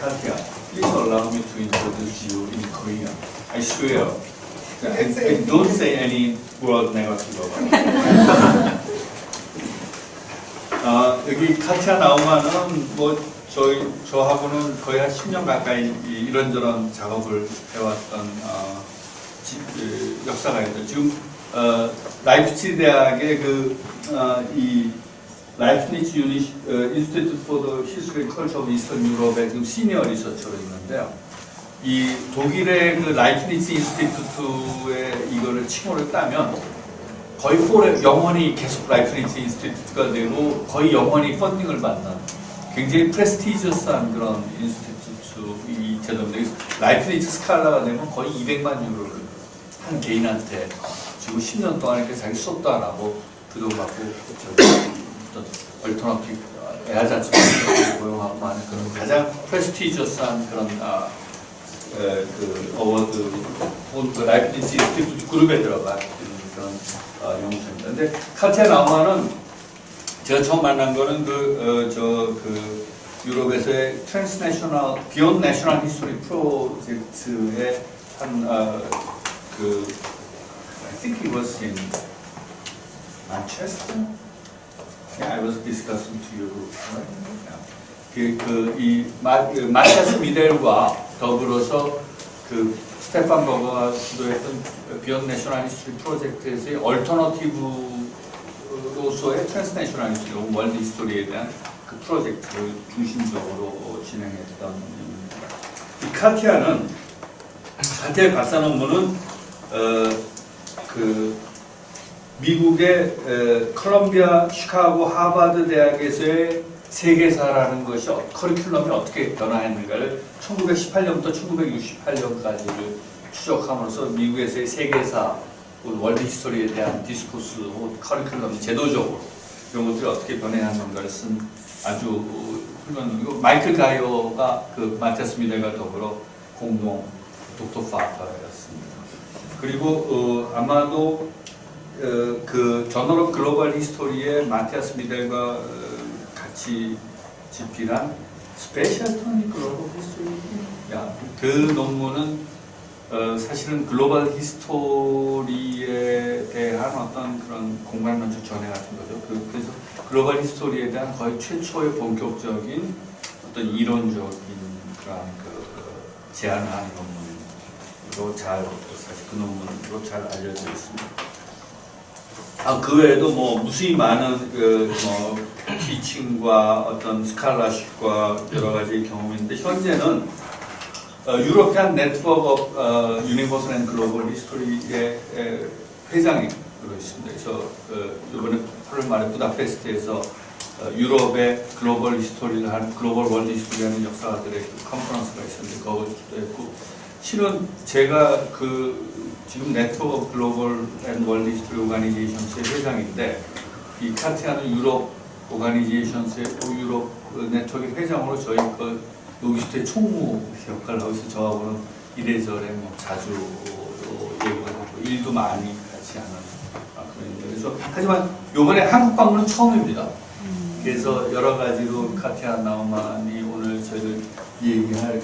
Katja, please allow me to introduce you in Korean. I swear. I don't say any word negative about it. 여기 카티아 나우만은 뭐 저하고는 거의 한 10년 가까이 이런저런 작업을 해왔던 역사가 있죠. 지금 라이프치히 대학의 이 라이프니츠 인스티튜트 for the History and Culture of Eastern Europe의 지금 시니어 리서처로 있는데요. 이 독일의 그 라이프니츠 인스티튜트에 이거를 칭호를 따면 거의 영원히 계속 라이프니츠 인스티튜트가 되고 거의 영원히 펀딩을 받는 굉장히 프레스티지어스한 그런 인스티튜트 이 제도인데 라이프니츠 스칼라가 되면 거의 200만 유로를 한 개인한테 지금 10년 동안 이렇게 자기 수업도 안 하고 부도받고 어떤 얼터너티브 에아자츠 고용하고 하는 그런 가장 프레스티지어스한 그런 그 어워드 혹은 그 라이프니츠 인스티튜트 그룹에 들어간 그런 연구소입니다. 근데 카티아 나우만은 제가 처음 만난 거는 유럽에서의 트랜스내셔널 비욘드 내셔널 히스토리 프로젝트의 I think it was in Manchester. Yeah, I was discussing to you. Right? 마티아스 미델과 더불어서 스테판 버거가 주도했던 비욘드 내셔널 히스토리 프로젝트에서의 얼터너티브로서의 트랜스내셔널 히스토리, 월드 히스토리에 대한 그 프로젝트를 중심적으로 진행했던 인물입니다. 이 카티아의 박사 논문은 미국의 콜롬비아, 시카고, 하버드 대학에서의 세계사라는 것이 커리큘럼이 어떻게 변화했는가를 1918년부터 1968년까지를 추적함으로써 미국에서의 세계사, 월드 히스토리에 대한 디스코스, 커리큘럼 제도적으로 이런 것들이 어떻게 변해왔는가를 쓴 아주 훌륭한 논문이고 마이클 가이어가 마티아스 미델과 더불어 공동 독도 파터였습니다. 그리고 아마도 저널 오브 글로벌 히스토리에 마티아스 미델과 같이 집필한 스페셜 토니 글로벌 히스토리 그 논문은 사실은 글로벌 히스토리에 대한 어떤 그런 공간론적 전해 같은 거죠. 그래서 글로벌 히스토리에 대한 거의 최초의 본격적인 어떤 이론적인 그런 제안을 한 논문으로 사실 그 논문으로 잘 알려져 있습니다. 그 외에도 무수히 많은 티칭과 어떤 스칼라십과 여러 가지 경험이 있는데 현재는 유로피안 네트워크 오브 유니버설 앤 글로벌 히스토리의 회장으로 있습니다. 그래서 이번에 8월 말에 부다페스트에서 유럽의 글로벌 월드 히스토리하는 역사가들의 컨퍼런스가 있었는데 거기도 했고 실은 제가 지금 네트워크 오브 글로벌 앤 월드 히스토리 오가니제이션스의 회장인데 이 카티아는 유럽 오가니제이션스의 유럽 네트워크 회장으로 저희 노기스트의 총무 역할을 하고 있어서 저하고는 이래저래 자주 얘기를 하고 일도 많이 같이 하는 그런 일들. 그래서 하지만 이번에 한국 방문은 처음입니다. 그래서 여러 가지로 카티아 나우만이 오늘 저희들 얘기할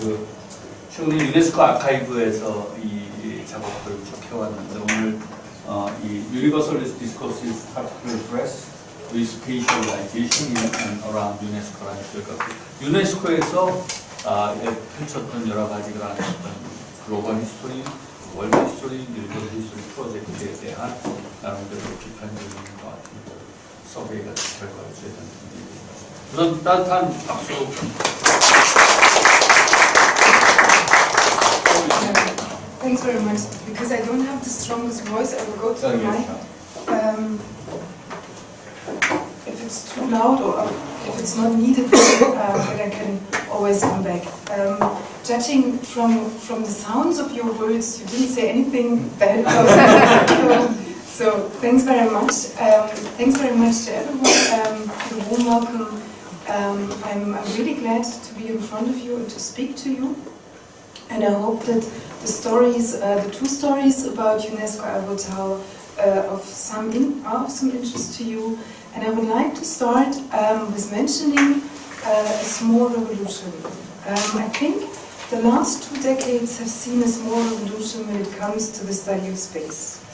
최근에 유네스코 아카이브에서 이 작업들을 쭉 해왔는데 오늘 이 Universalist Discourses, particularism, Re-spatialization and around UNESCO라는 저희가 유네스코에서 펼쳤던 여러 가지 그런 글로벌 히스토리, 월드 히스토리, 유니버설 히스토리 프로젝트에 대한 나름대로 비판적인 것 같은 서베이 같은 결과를 제시했습니다. 우선 따뜻한 박수. Thanks very much. Because I don't have the strongest voice, I will go to the mic. If it's too loud or if it's not needed, then I can always come back. Judging from the sounds of your words, you didn't say anything bad about so thanks very much. Thanks very much to everyone for the warm welcome. I'm really glad to be in front of you and to speak to you. And I hope that the stories, the two stories about UNESCO, I will tell of some interest to you. And I would like to start with mentioning a small revolution. I think the last 2 decades have seen a small revolution when it comes to the study of space.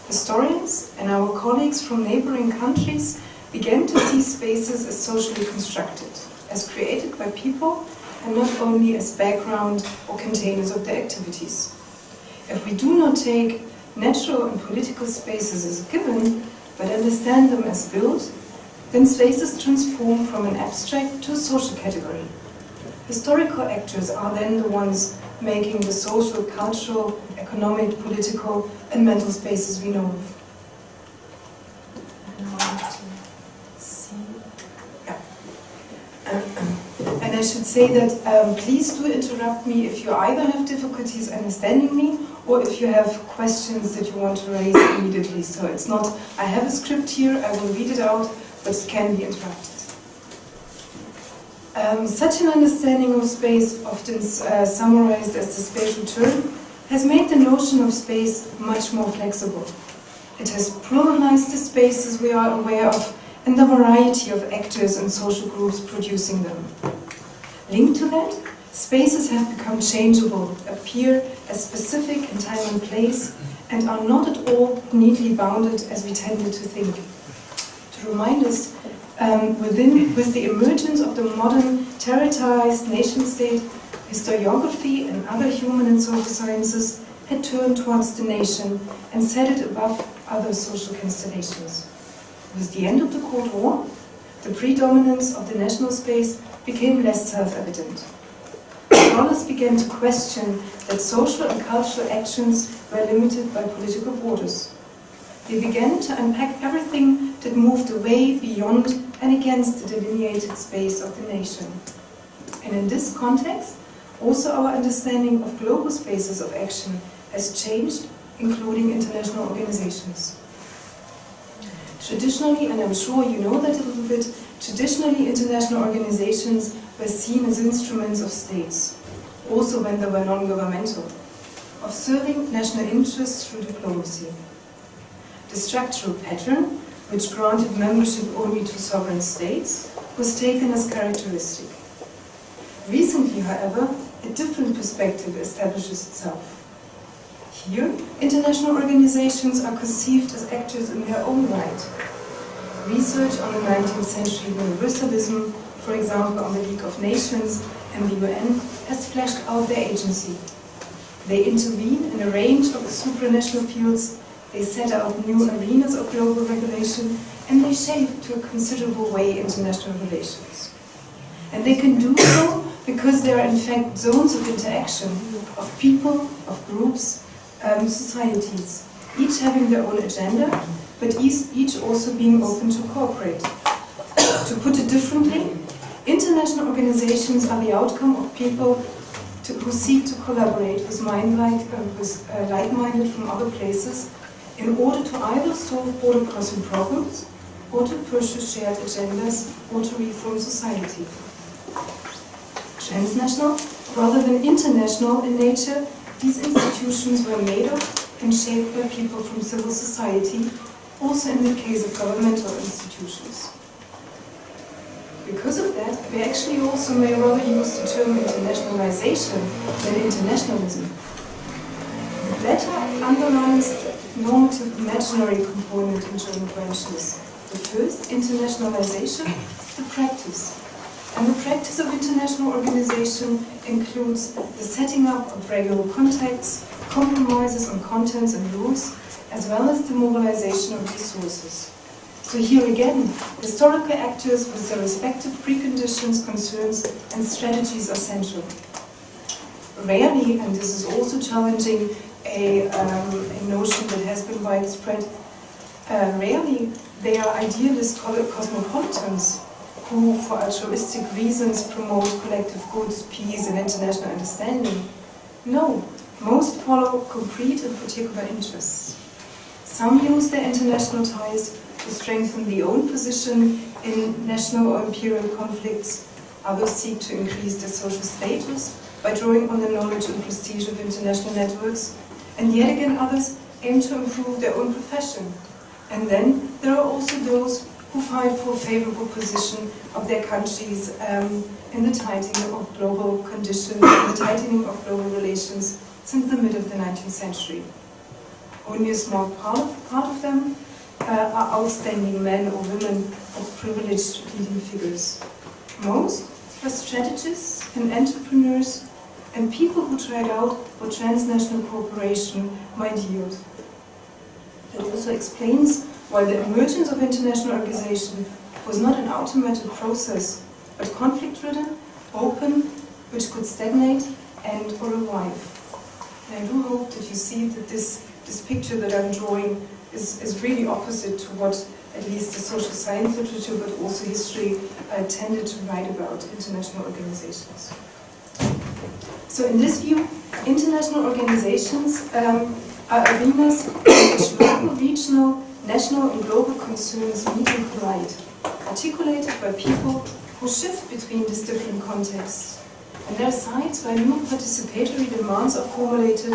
Historians and our colleagues from neighboring countries began to see spaces as socially constructed, as created by people and not only as background or containers of their activities. If we do not take natural and political spaces as a given, but understand them as built, then spaces transform from an abstract to a social category. Historical actors are then the ones making the social, cultural, economic, political, and mental spaces we know of. And I should say that please do interrupt me if you either have difficulties understanding me or if you have questions that you want to raise immediately. So it's not, I have a script here, I will read it out, but it can be interrupted. Such an understanding of space, often summarized as the spatial term, has made the notion of space much more flexible. It has pluralized the spaces we are aware of and the variety of actors and social groups producing them. Linked to that, spaces have become changeable, appear as specific in time and place, and are not at all neatly bounded as we tended to think. To remind us, with the emergence of the modern territorialized nation-state, historiography and other human and social sciences had turned towards the nation and set it above other social constellations. With the end of the Cold War, the predominance of the national space became less self-evident. Scholars began to question that social and cultural actions were limited by political borders. They began to unpack everything that moved away, beyond, and against the delineated space of the nation. And in this context, also our understanding of global spaces of action has changed, including international organizations. Traditionally, and I'm sure you know that a little bit, traditionally international organizations were seen as instruments of states, also when they were non-governmental, of serving national interests through diplomacy. The structural pattern, which granted membership only to sovereign states, was taken as characteristic. Recently, however, a different perspective establishes itself. Here, international organizations are conceived as actors in their own right. Research on the 19th century universalism, for example on the League of Nations and the UN, has fleshed out their agency. They intervene in a range of supranational fields, they set out new arenas of global regulation, and they shape to a considerable way international relations. And they can do so because they are in fact zones of interaction of people, of groups, societies, each having their own agenda, but each also being open to cooperate. To put it differently, international organizations are the outcome of people who seek to collaborate with like-minded from other places in order to either solve border-crossing problems, or to pursue shared agendas, or to reform society. Transnational, rather than international in nature, these institutions were made of and shaped by people from civil society, also in the case of governmental institutions. Because of that, we actually also may rather use the term internationalization than internationalism. The latter underlines the normative imaginary component in German branches. The first, internationalization, the practice. And the practice of international organization includes the setting up of regular contacts, compromises on contents and rules, as well as the mobilization of resources. So here again, historical actors with their respective preconditions, concerns, and strategies are central. Rarely, and this is also challenging a notion that has been widespread, rarely they are idealist cosmopolitans who, for altruistic reasons, promote collective goods, peace, and international understanding. No, most follow concrete and particular interests. Some use their international ties to strengthen their own position in national or imperial conflicts. Others seek to increase their social status by drawing on the knowledge and prestige of international networks. And yet again others aim to improve their own profession. And then there are also those who fight for favorable position of their countries in the tightening of global conditions, the tightening of global relations since the mid of the 19th century. Only a small part of them are outstanding men or women of privileged leading figures. Most are strategists and entrepreneurs and people who tried out what transnational cooperation might yield. That also explains why the emergence of international organization was not an automatic process, but conflict-ridden, open, which could stagnate and or revive. And I do hope that you see that this picture that I'm drawing is really opposite to what at least the social science literature, but also history, tended to write about international organizations. So in this view, international organizations are arenas in which local, regional, national and global concerns meet and collide, articulated by people who shift between these different contexts. And there are sites where new participatory demands are formulated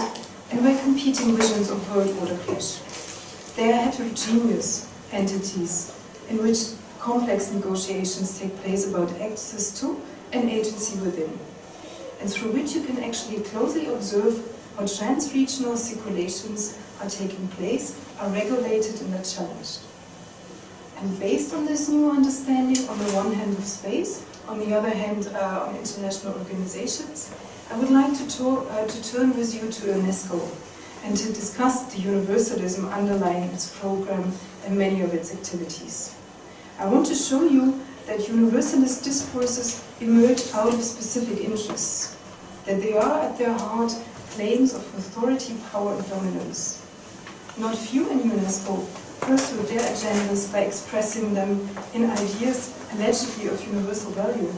and where competing visions of world order clash. They are heterogeneous entities in which complex negotiations take place about access to and agency within, and through which you can actually closely observe how trans-regional circulations are taking place, are regulated and are challenged. And based on this new understanding, on the one hand of space, on the other hand on international organizations, I would like to turn with you to UNESCO and to discuss the universalism underlying its program and many of its activities. I want to show you that universalist discourses emerge out of specific interests, that they are at their heart claims of authority, power and dominance. Not few in UNESCO pursue their agendas by expressing them in ideas allegedly of universal value.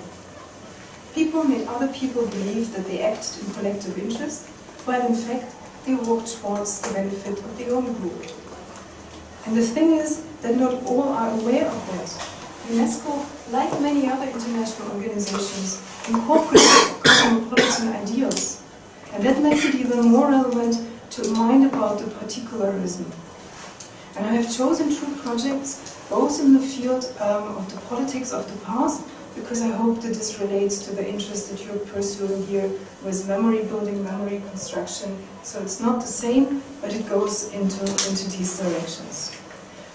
People made other people believe that they acted in collective interest, while in fact they worked towards the benefit of their own group. And the thing is that not all are aware of that. UNESCO, like many other international organizations, incorporates cosmopolitan ideals. And that makes it even more relevant to mind about the particularism. And I have chosen two projects, both in the field of the politics of the past, because I hope that this relates to the interest that you're pursuing here with memory building, memory construction. So it's not the same, but it goes into these directions.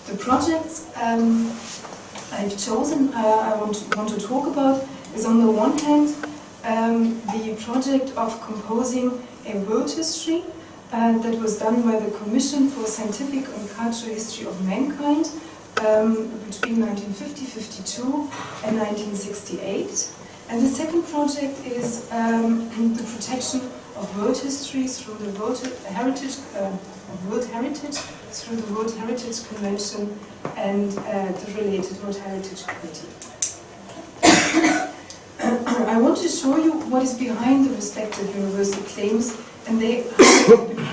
The projects I've chosen, I want to talk about, is on the one hand the project of composing a world history that was done by the Commission for Scientific and Cultural History of Mankind between 1950-52 and 1968. And the second project is the protection of world history through the World Heritage through the World Heritage Convention and the related World Heritage Committee. I want to show you what is behind the respective universal claims and they have been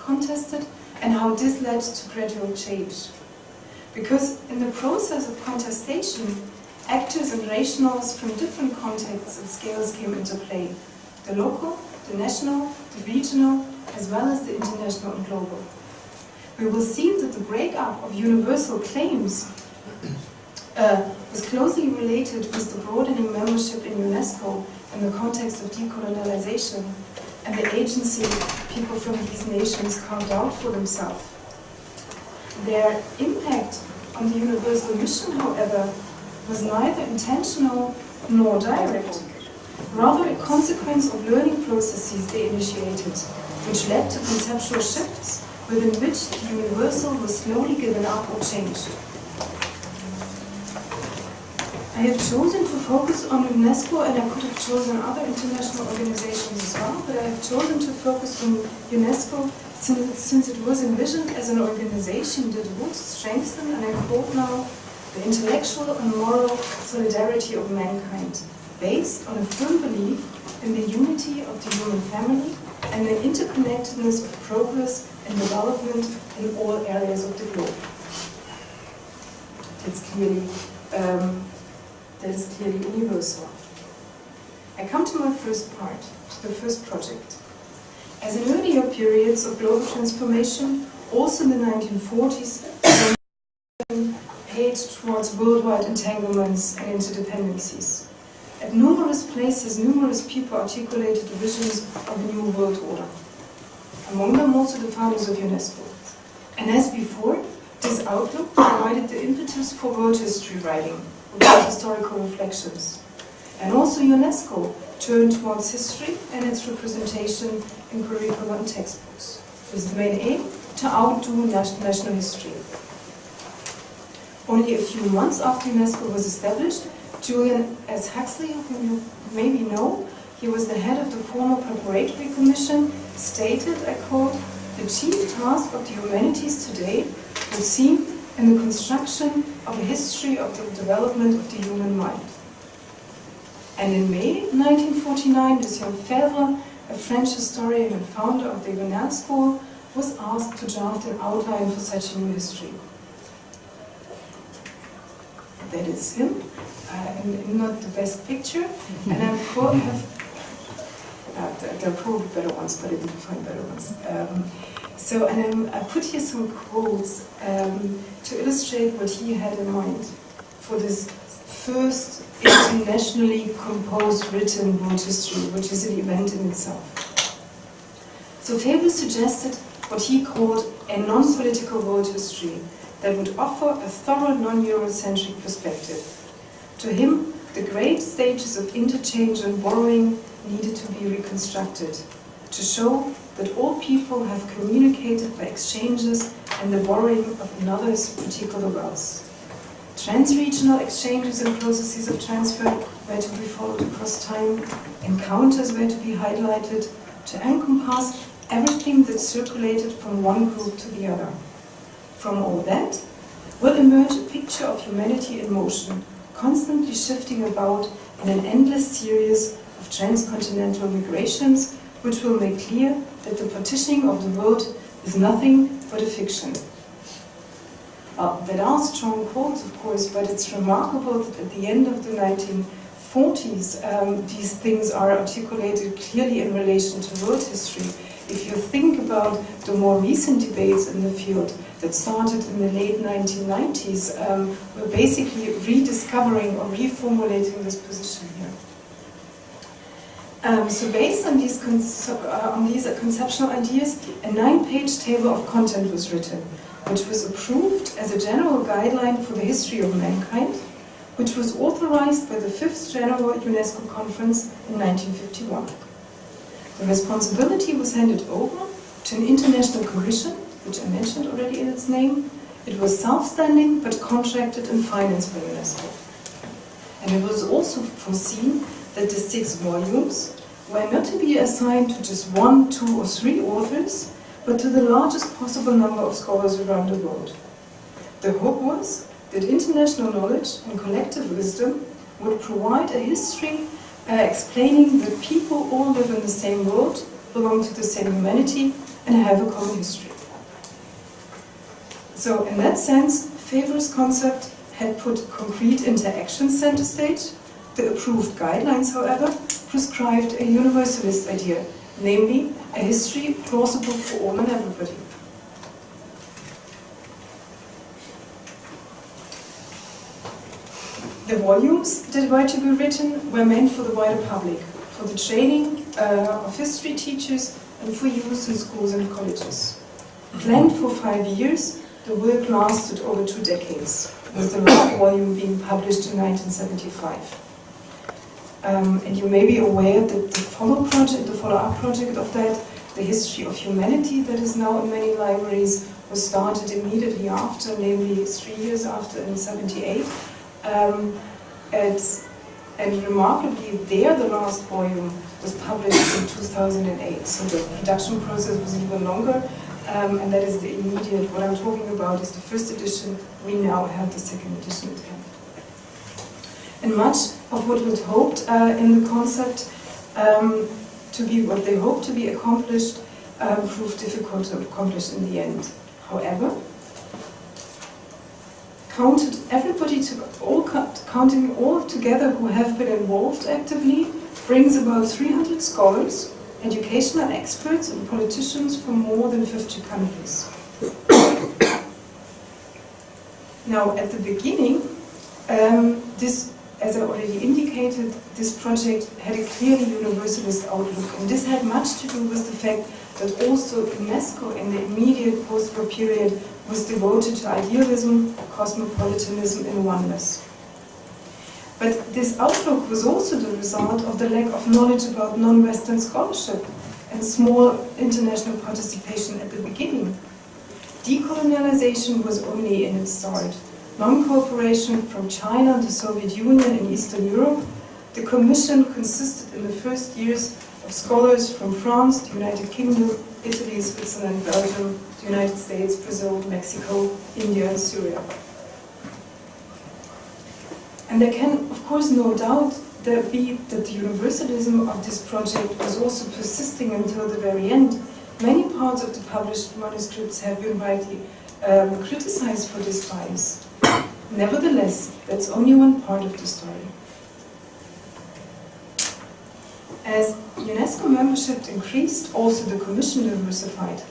contested and how this led to gradual change. Because in the process of contestation, actors and rationals from different contexts and scales came into play. The local, the national, the regional, as well as the international and global. We will see that the breakup of universal claims was closely related with the broadening membership in UNESCO in the context of decolonialization and the agency people from these nations carved out for themselves. Their impact on the universal mission, however, was neither intentional nor direct, rather a consequence of learning processes they initiated, which led to conceptual shifts within which the universal was slowly given up or changed. I have chosen to focus on UNESCO, and I could have chosen other international organizations as well, but I have chosen to focus on UNESCO since it was envisioned as an organization that would strengthen, and I quote now, the intellectual and moral solidarity of mankind, based on a firm belief in the unity of the human family and the interconnectedness of progress and development in all areas of the globe. That is clearly universal. I come to my first part, to the first project. As in earlier periods of global transformation, also in the 1940s, paid towards worldwide entanglements and interdependencies. At numerous places, numerous people articulated the visions of a new world order. Among them also the founders of UNESCO. And as before, this outlook provided the impetus for world history writing, about historical reflections. And also UNESCO turned towards history and its representation in curriculum and textbooks, with the main aim to outdo national history. Only a few months after UNESCO was established, Julian S. Huxley, whom you maybe know, he was the head of the former preparatory commission, stated, I quote, "The chief task of the humanities today would seem in the construction of a history of the development of the human mind." And in May 1949, Lucien Febvre, a French historian and founder of the UNESCO, was asked to draft an outline for such a new history. That is him, and not the best picture. And I'm there are probably better ones, but I didn't find better ones. I put here some quotes to illustrate what he had in mind for this first internationally composed written world history, which is an event in itself. So Febvre suggested what he called a non-political world history that would offer a thorough non-Eurocentric perspective. To him, the great stages of interchange and borrowing needed to be reconstructed, to show that all people have communicated by exchanges and the borrowing of another's particular wealth. Trans-regional exchanges and processes of transfer were to be followed across time, encounters were to be highlighted, to encompass everything that circulated from one group to the other. From all that will emerge a picture of humanity in motion, constantly shifting about in an endless series of transcontinental migrations, which will make clear that the partitioning of the world is nothing but a fiction. There are strong quotes, of course, but it's remarkable that at the end of the 1940s, these things are articulated clearly in relation to world history. If you think about the more recent debates in the field that started in the late 1990s, we're basically rediscovering or reformulating this position here. So based on these conceptual ideas, a 9-page table of content was written, which was approved as a general guideline for the history of mankind, which was authorized by the 5th General UNESCO Conference in 1951. The responsibility was handed over to an international commission, which I mentioned already in its name. It was self-standing but contracted and financed by UNESCO. And it was also foreseen that the 6 volumes were not to be assigned to just 1, 2, or 3 authors, but to the largest possible number of scholars around the world. The hope was that international knowledge and collective wisdom would provide a history explaining that people all live in the same world, belong to the same humanity, and have a common history. So in that sense, Febvre's concept had put concrete interaction center stage. The approved guidelines, however, prescribed a universalist idea, namely a history plausible for all and everybody. The volumes that were to be written were meant for the wider public, for the training of history teachers and for use in schools and colleges. Planned for 5 years, the work lasted over 2 decades, with the last volume being published in 1975. And you may be aware that the follow-up project of that, the history of humanity that is now in many libraries, was started immediately after, namely 3 years after in 1978. And remarkably, the last volume was published in 2008, so the production process was even longer, and that is the immediate. What I'm talking about is the first edition. We now have the second edition at hand. And much of what was hoped in the concept what they hoped to be accomplished proved difficult to accomplish in the end. However, counting all together who have been involved actively brings about 300 scholars, educational experts and politicians from more than 50 countries. Now, at the beginning, this, as I already indicated, this project had a clearly universalist outlook, and this had much to do with the fact that also UNESCO in the immediate post-war period was devoted to idealism, cosmopolitanism, and oneness. But this outlook was also the result of the lack of knowledge about non-Western scholarship and small international participation at the beginning. Decolonialization was only in its start. Non-cooperation from China, the Soviet Union, and Eastern Europe. The Commission consisted in the first years of scholars from France, the United Kingdom, Italy, Switzerland, Belgium, the United States, Brazil, Mexico, India, and Syria. And there can, of course, no doubt be that the universalism of this project was also persisting until the very end. Many parts of the published manuscripts have been rightly criticized for this bias. Nevertheless, that's only one part of the story. As UNESCO membership increased, also the Commission diversified.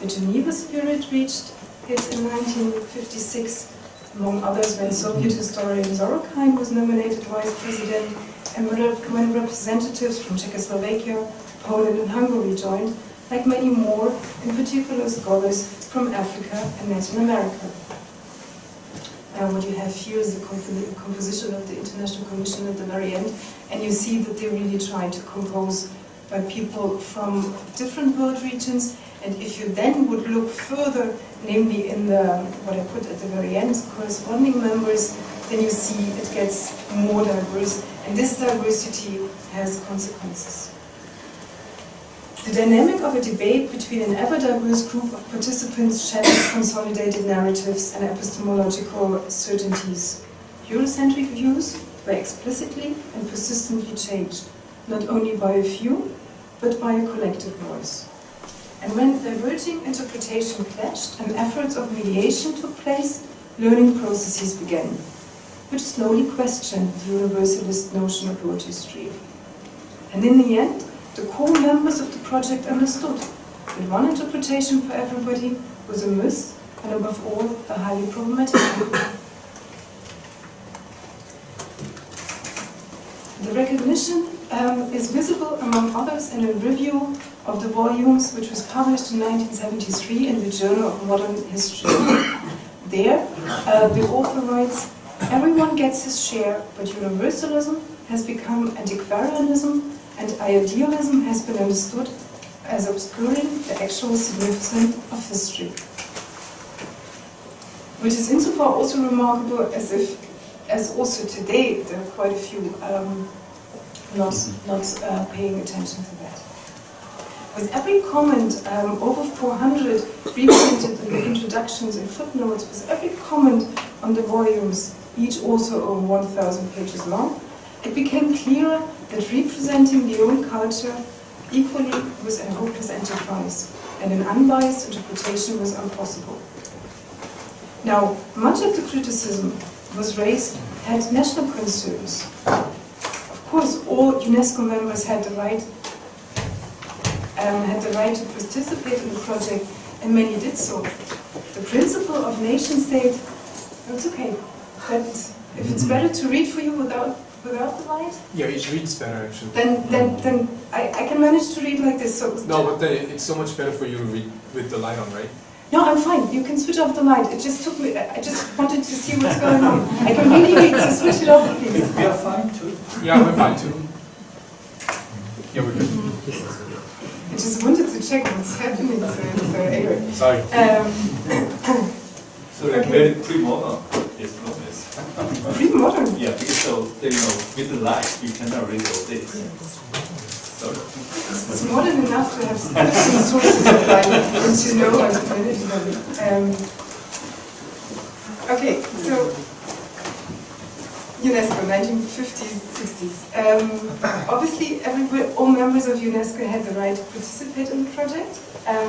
The Geneva spirit reached it in 1956, among others when Soviet historian Sogang was nominated vice president, and when representatives from Czechoslovakia, Poland and Hungary joined, like many more, in particular scholars from Africa and Latin America. What you have here is the composition of the International Commission at the very end, and you see that they really try to compose by people from different world regions. And if you then would look further, namely in the, what I put at the very end, corresponding members, then you see it gets more diverse, and this diversity has consequences. The dynamic of a debate between an ever-diverse group of participants shatters consolidated narratives and epistemological certainties. Eurocentric views were explicitly and persistently changed, not only by a few, but by a collective voice. And when diverging interpretation clashed and efforts of mediation took place, learning processes began, which slowly questioned the universalist notion of world history. And in the end, the core members of the project understood that one interpretation for everybody was a myth, and above all, a highly problematic one. The recognition is visible, among others, in a review of the volumes which was published in 1973 in the Journal of Modern History. There, the author writes, "Everyone gets his share, but universalism has become antiquarianism, and idealism has been understood as obscuring the actual significance of history." Which is insofar also remarkable as also today there are quite a few not paying attention to that. With every comment, over 400 reprinted in the introductions and footnotes, with every comment on the volumes, each also over 1,000 pages long, it became clearer that representing the own culture equally was a hopeless enterprise, and an unbiased interpretation was impossible. Now, much of the criticism was raised had national concerns. Of course, all UNESCO members had the right to participate in the project, and many did so. The principle of nation-state, it's okay, but if it's better to read for you without the light? Yeah, it reads better actually. Then I can manage to read like this. So no, but it's so much better for you to read with the light on, right? No, I'm fine. You can switch off the light. It just took me. I just wanted to see what's going on. I can really read, so switch it off, please. We are fine too. Yeah, we're fine too. Yeah, we're good. I just wanted to check what's happening. So anyway. Sorry. So like very pre-modern. Yes, no, yes. Pre-modern? Yeah, because so with the light we cannot read all this. Sorry. It's modern enough to have sufficient sources of light and to know how to manage them. Okay, so UNESCO, 1950s, 60s. Obviously, all members of UNESCO had the right to participate in the project,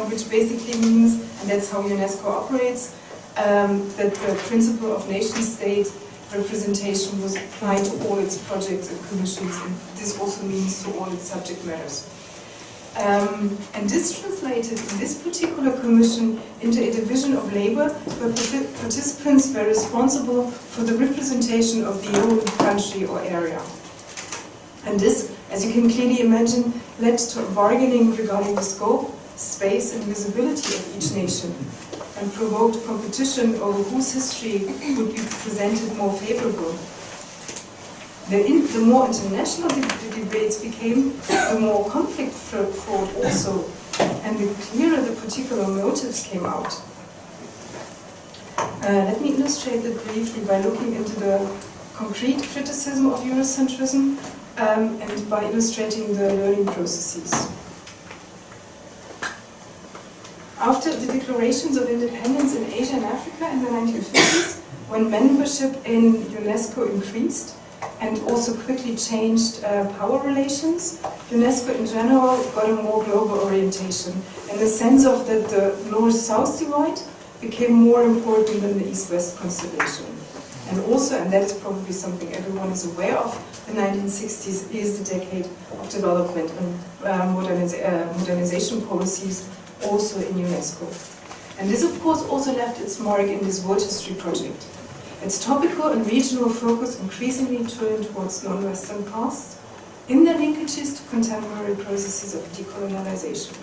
which basically means, and that's how UNESCO operates, that the principle of nation-state representation was applied to all its projects and commissions, and this also means to all its subject matters. And this translated in this particular commission into a division of labor where participants were responsible for the representation of the own country or area. And this, as you can clearly imagine, led to bargaining regarding the scope, space and visibility of each nation, and provoked competition over whose history would be presented more favorable. The more international the debates became, the more conflict fought also, and the clearer the particular motives came out. Let me illustrate that briefly by looking into the concrete criticism of Eurocentrism and by illustrating the learning processes. After the declarations of independence in Asia and Africa in the 1950s, when membership in UNESCO increased, and also quickly changed power relations, UNESCO in general got a more global orientation, in the sense of that the North-South divide became more important than the East-West constellation. And also, and that is probably something everyone is aware of, the 1960s is the decade of development and modernization policies also in UNESCO. And this of course also left its mark in this World History project. Its topical and regional focus increasingly turned towards non-Western past in their linkages to contemporary processes of decolonialization.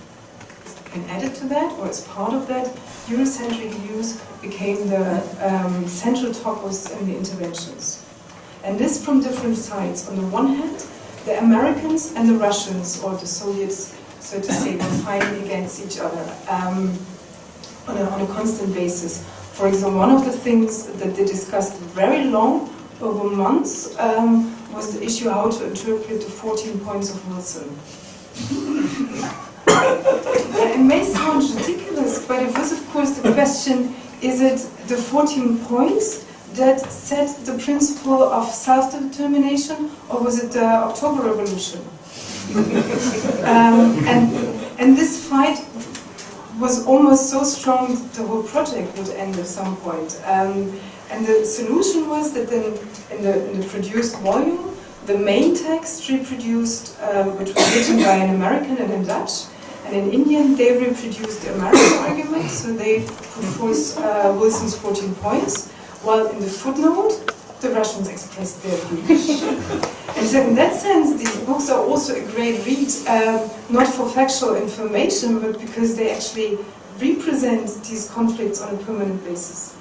And added to that, or as part of that, Eurocentric views became the central topos in the interventions. And this from different sides. On the one hand, the Americans and the Russians, or the Soviets, so to say, were fighting against each other on a constant basis. For example, one of the things that they discussed very long, over months, was the issue how to interpret the 14 points of Wilson. It may sound ridiculous, but it was of course the question, is it the 14 points that set the principle of self-determination, or was it the October Revolution? And this fight was almost so strong that the whole project would end at some point. And the solution was that then in the produced volume, the main text reproduced, which was written by an American and in Dutch, and in Indian they reproduced the American argument, so they put forth Wilson's 14 points, while in the footnote the Russians expressed their views. And so in that sense, these books are also a great read, not for factual information, but because they actually represent these conflicts on a permanent basis.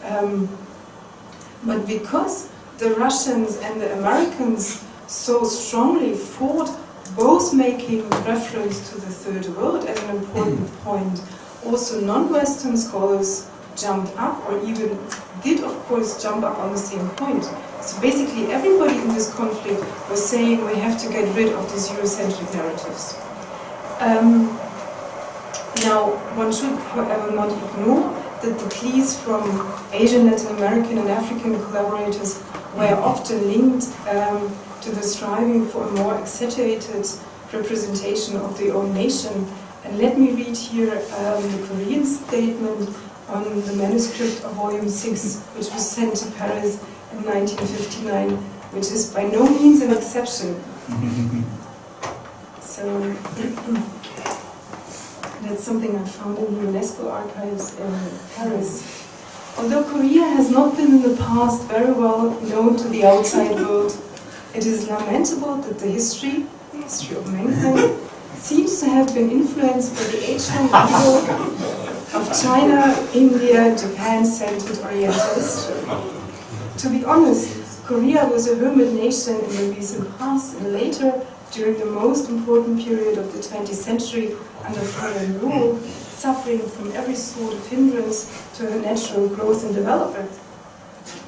But because the Russians and the Americans so strongly fought, both making reference to the Third World as an important point, also non-Western scholars jumped up, or even did of course jump up on the same point. So basically everybody in this conflict was saying we have to get rid of these Eurocentric narratives. Now, one should however not ignore that the pleas from Asian, Latin American and African collaborators were often linked to the striving for a more exaggerated representation of their own nation. And let me read here the Korean statement on the manuscript of Volume 6, which was sent to Paris in 1959, which is by no means an exception. So that's something I found in the UNESCO archives in Paris. Although Korea has not been in the past very well known to the outside world, it is lamentable that the history of mankind, seems to have been influenced by the age-long ego of China, India, Japan-centered Oriental history. To be honest, Korea was a hermit nation in the recent past, and later, during the most important period of the 20th century under foreign rule, suffering from every sort of hindrance to her natural growth and development.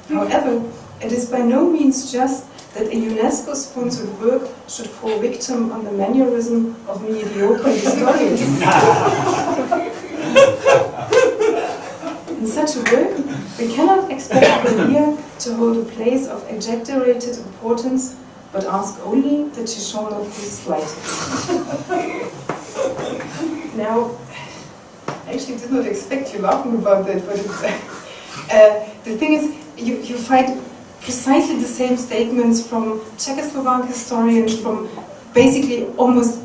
However, it is by no means just that a UNESCO-sponsored work should fall victim on the mannerism of mediocre historians. In such a work, we cannot expect Korea to hold a place of exaggerated importance, but ask only that she shall not be slighted. Now, I actually did not expect you laughing about that, but it's, the thing is, you find precisely the same statements from Czechoslovak historians, from basically almost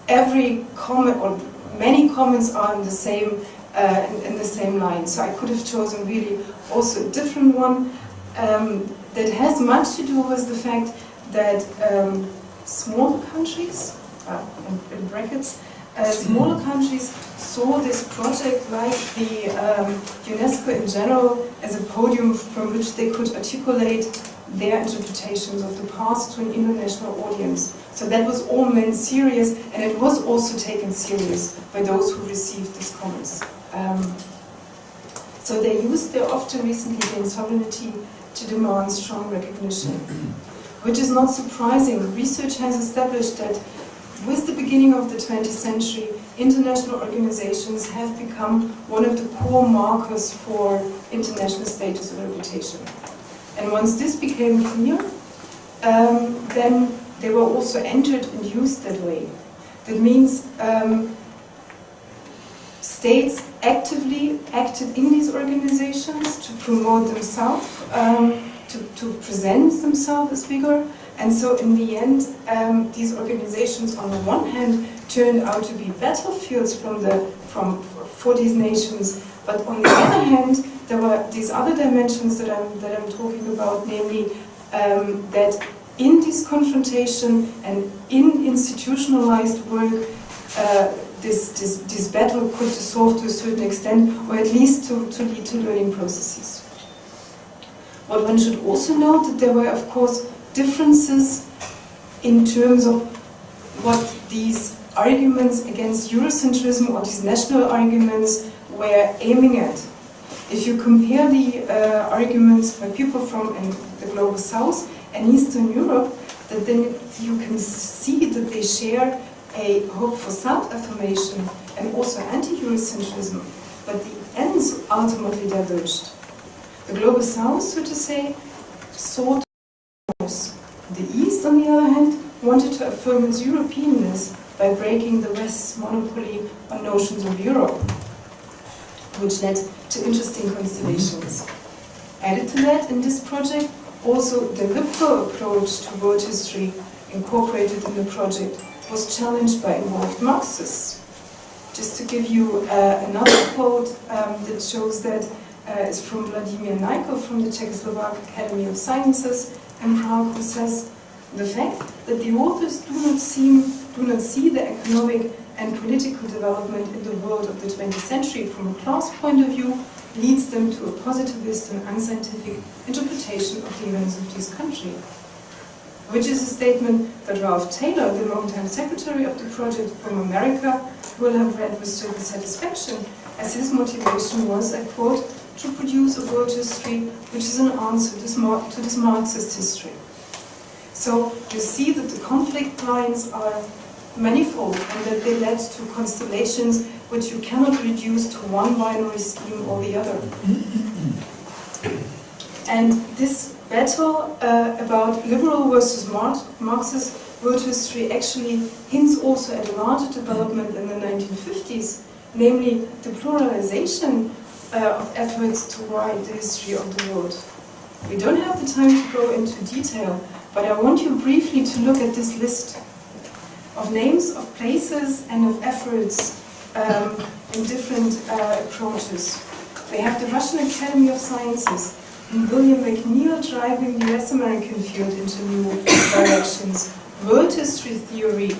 every comment or many comments are in the same line. So I could have chosen really also a different one that has much to do with the fact that smaller countries, in brackets, smaller countries saw this project like the UNESCO in general as a podium from which they could articulate their interpretations of the past to an international audience. So that was all meant serious, and it was also taken serious by those who received these comments. So they used their often recently gained sovereignty to demand strong recognition, which is not surprising. Research has established that with the beginning of the 20th century, international organizations have become one of the core markers for international status and reputation. And once this became clear, then they were also entered and used that way. That means states actively acted in these organizations to promote themselves, to present themselves as bigger. And so in the end, these organizations on the one hand turned out to be battlefields for these nations, but on the other hand, there were these other dimensions that I'm talking about, namely that in this confrontation and in institutionalized work, this battle could dissolve to a certain extent, or at least to lead to learning processes. What one should also note that there were, of course, differences in terms of what these arguments against Eurocentrism or these national arguments were aiming at. If you compare the arguments by people from the Global South and Eastern Europe, that then you can see that they share a hope for self-affirmation and also anti-Eurocentrism, but the ends ultimately diverged. The Global South, so to say, sought north. The East, on the other hand, wanted to affirm its Europeanness by breaking the West's monopoly on notions of Europe, which led to interesting constellations. Added to that, in this project, also the liberal approach to world history incorporated in the project was challenged by involved Marxists. Just to give you another quote that shows that is from Vladimir Nykl from the Czechoslovak Academy of Sciences in Prague, who says, "The fact that the authors do not see the economic and political development in the world of the 20th century from a class point of view leads them to a positivist and unscientific interpretation of the events of this country." Which is a statement that Ralph Taylor, the longtime secretary of the project from America, will have read with certain satisfaction, as his motivation was, I quote, "to produce a world history which is an answer to this Marxist history." So you see that the conflict lines are manifold and that they led to constellations which you cannot reduce to one binary scheme or the other. And this battle about liberal versus Marxist world history actually hints also at a larger development in the 1950s, namely the pluralization of efforts to write the history of the world. We don't have the time to go into detail, but I want you briefly to look at this list of names, of places, and of efforts in different approaches. We have the Russian Academy of Sciences, and William McNeill driving the US-American field into new directions. World history theory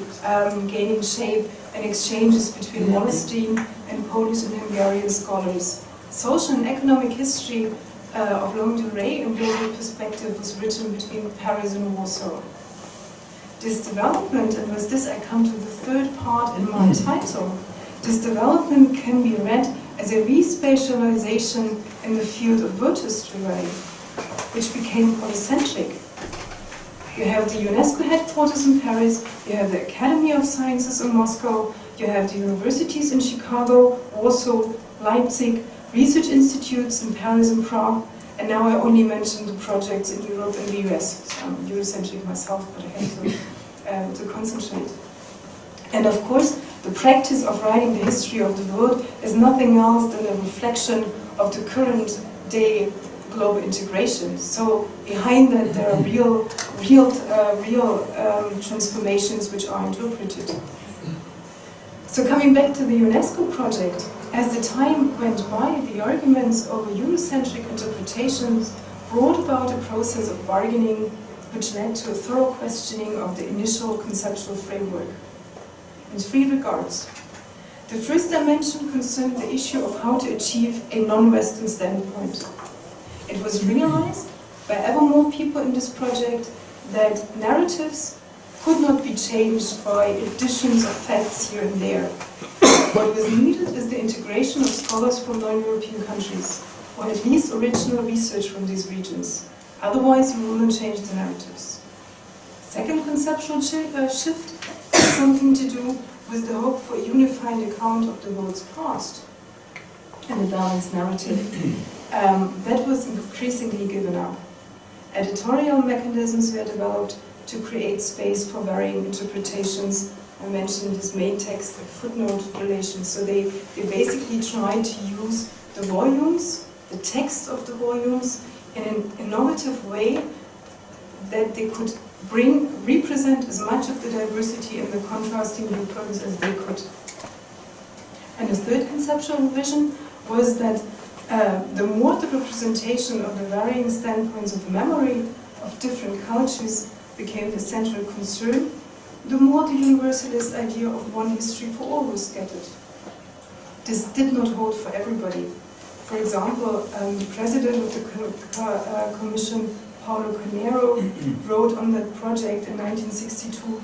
gaining shape and exchanges between Wallerstein and Polish and Hungarian scholars. Social and economic history of longue durée and global perspective was written between Paris and Warsaw. This development, and with this I come to the third part in my title, this development can be read as a re-spatialization in the field of world history writing, which became polycentric. You have the UNESCO headquarters in Paris, you have the Academy of Sciences in Moscow, you have the universities in Chicago, Warsaw, Leipzig, research institutes in Paris and Prague, and now I only mentioned the projects in Europe and the US. So I'm Eurocentric myself, but I have to concentrate. And of course, the practice of writing the history of the world is nothing else than a reflection of the current day global integration. So behind that there are real transformations which are interpreted. So coming back to the UNESCO project, as the time went by, the arguments over Eurocentric interpretations brought about a process of bargaining which led to a thorough questioning of the initial conceptual framework in three regards. The first dimension concerned the issue of how to achieve a non-Western standpoint. It was realized by ever more people in this project that narratives could not be changed by additions of facts here and there. What was needed is the integration of scholars from non-European countries, or at least original research from these regions. Otherwise, we will not change the narratives. Second conceptual shift has something to do with the hope for a unified account of the world's past and a balanced narrative. That was increasingly given up. Editorial mechanisms were developed to create space for varying interpretations. I mentioned this main text and footnote relation. So they basically tried to use the volumes, the text of the volumes, in an innovative way that they could represent as much of the diversity and the contrasting viewpoints as they could. And the third conceptual vision was that the more the representation of the varying standpoints of memory of different cultures became the central concern, the more the universalist idea of one history for all was scattered. This did not hold for everybody. For example, the president of the commission, Paulo Carneiro, wrote on that project in 1962,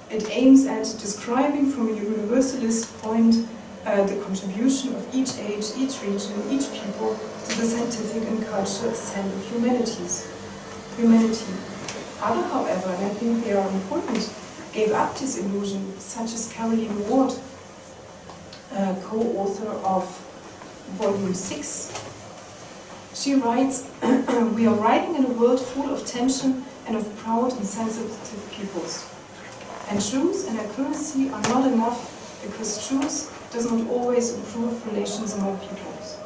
it aims at describing from a universalist point the contribution of each age, each region, each people to the scientific and cultural ascent of humanity. Other, however, and I think they are important, gave up this illusion, such as Caroline Ward, co-author of Volume 6. She writes, "We are writing in a world full of tension and of proud and sensitive peoples. And truth and accuracy are not enough because truth does not always improve relations among peoples.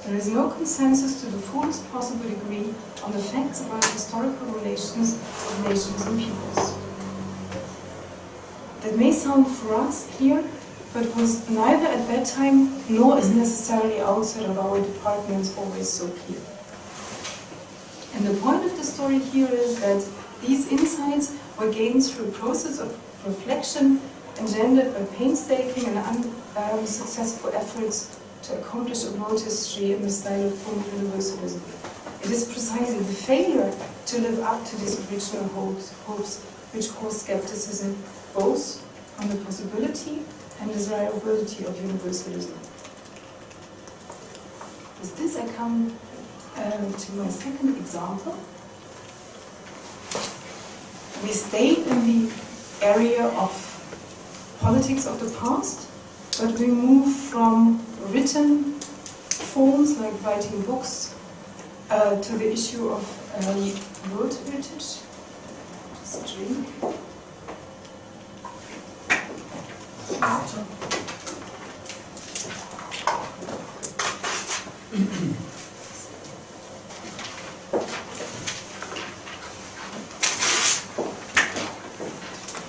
There is no consensus to the fullest possible degree on the facts about historical relations of nations and peoples." That may sound for us clear, but was neither at that time nor is necessarily outside of our departments always so clear. And the point of the story here is that these insights were gained through a process of reflection engendered by painstaking and unsuccessful efforts to accomplish a world history in the style of full universalism. It is precisely the failure to live up to these original hopes which caused skepticism both on the possibility and desirability of universalism. With this I come to my second example. We stayed in the area of politics of the past, but we move from written forms like writing books to the issue of world heritage. Just a drink.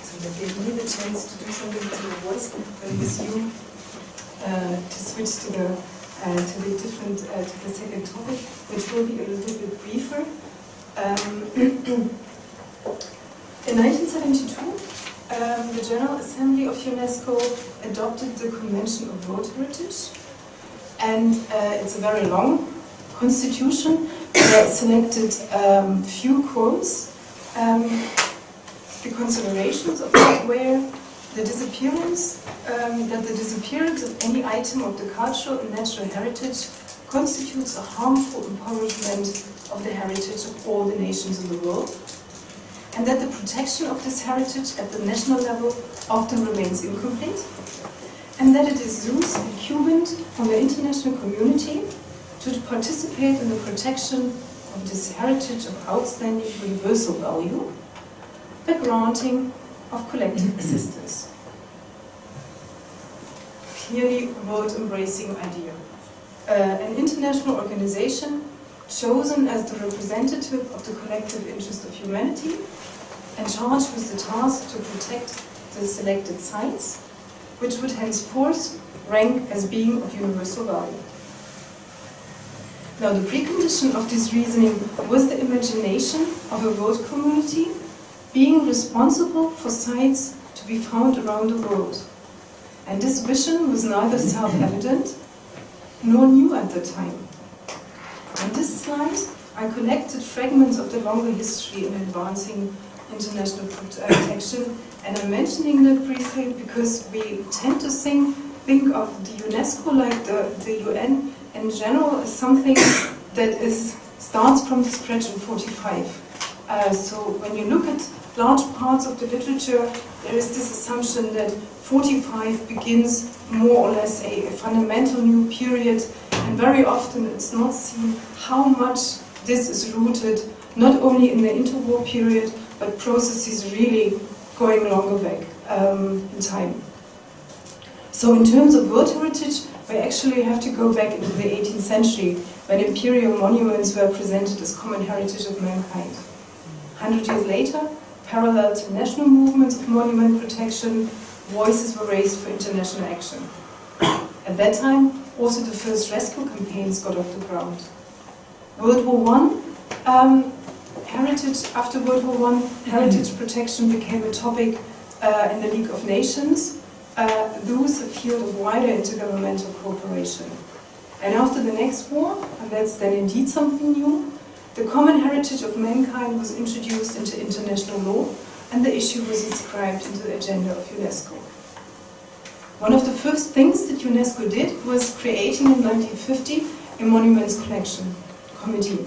So that gave me the chance to do something to the voice, and with you to switch to the different to the second topic, which will be a little bit briefer. In 1972. The General Assembly of UNESCO adopted the Convention of World Heritage, and it's a very long constitution that selected few quotes. The considerations of that were the disappearance, that the disappearance of any item of the cultural and natural heritage constitutes a harmful impoverishment of the heritage of all the nations in the world, and that the protection of this heritage at the national level often remains incomplete, and that it is used incumbent on the international community to participate in the protection of this heritage of outstanding universal value by granting of collective assistance. Clearly world-embracing idea. An international organization chosen as the representative of the collective interest of humanity and charged with the task to protect the selected sites which would henceforth rank as being of universal value. Now, the precondition of this reasoning was the imagination of a world community being responsible for sites to be found around the world. And this vision was neither self-evident nor new at the time. On this slide, I collected fragments of the longer history in advancing international protection, and I'm mentioning that briefly because we tend to think of the UNESCO, like the UN in general, as something that starts from the scratch in 45. So when you look at large parts of the literature, there is this assumption that 45 begins more or less a fundamental new period, and very often it's not seen how much this is rooted not only in the interwar period, but processes really going longer back in time. So in terms of world heritage, we actually have to go back into the 18th century, when imperial monuments were presented as common heritage of mankind. 100 years later, parallel to national movements of monument protection, voices were raised for international action. At that time, also the first rescue campaigns got off the ground. World War I, heritage, after World War I, heritage protection became a topic in the League of Nations, thus a field of wider intergovernmental cooperation. And after the next war, and that's then indeed something new, the common heritage of mankind was introduced into international law, and the issue was inscribed into the agenda of UNESCO. One of the first things that UNESCO did was creating in 1950 a monuments collection committee.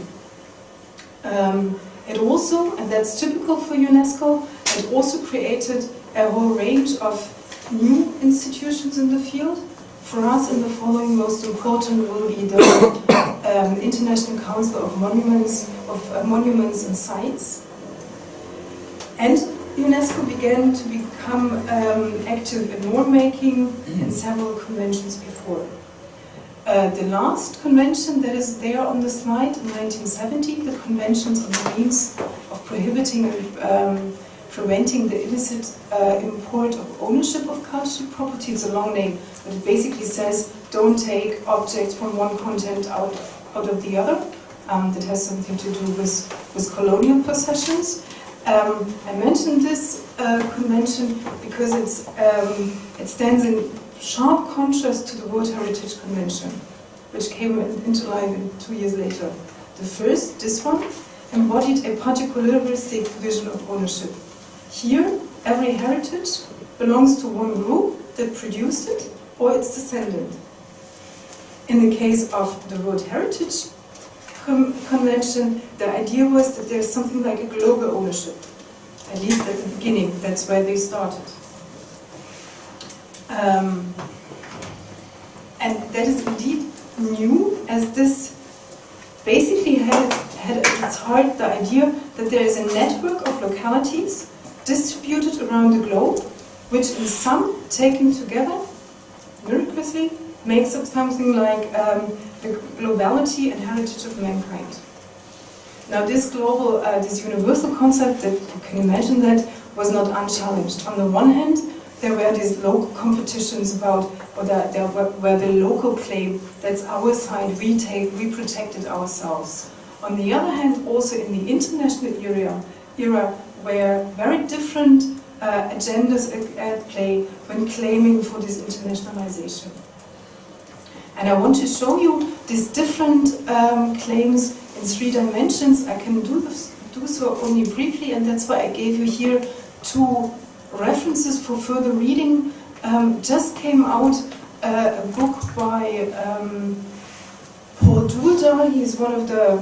It also, and that's typical for UNESCO, it also created a whole range of new institutions in the field. For us, in the following, most important will be the International Council of Monuments and Sites. And UNESCO began to become active in norm making in several conventions before. The last convention that is there on the slide, in 1970, the Conventions on the Means of Prohibiting and Preventing the Illicit Import of Ownership of Cultural Property. It's a long name, but it basically says don't take objects from one continent out of the other. That has something to do with colonial possessions. I mentioned this convention because it stands in sharp contrast to the World Heritage Convention, which came into life 2 years later. The first, this one, embodied a particularistic vision of ownership. Here, every heritage belongs to one group that produced it or its descendant. In the case of the World Heritage Convention, the idea was that there's something like a global ownership, at least at the beginning. That's where they started. And that is indeed new, as this basically had at its heart the idea that there is a network of localities distributed around the globe, which in sum, taken together, miraculously, makes up something like the globality and heritage of mankind. Now this global, this universal concept, that you can imagine that, was not unchallenged. On the one hand, there were these local competitions about, or there were the local claim, that's our side, we protected ourselves. On the other hand, also in the international era where very different agendas at play when claiming for this internationalization. And I want to show you these different claims in 3 dimensions. I can do so only briefly, and that's why I gave you here 2 references for further reading. Just came out a book by Paul Duldahl. He is one of the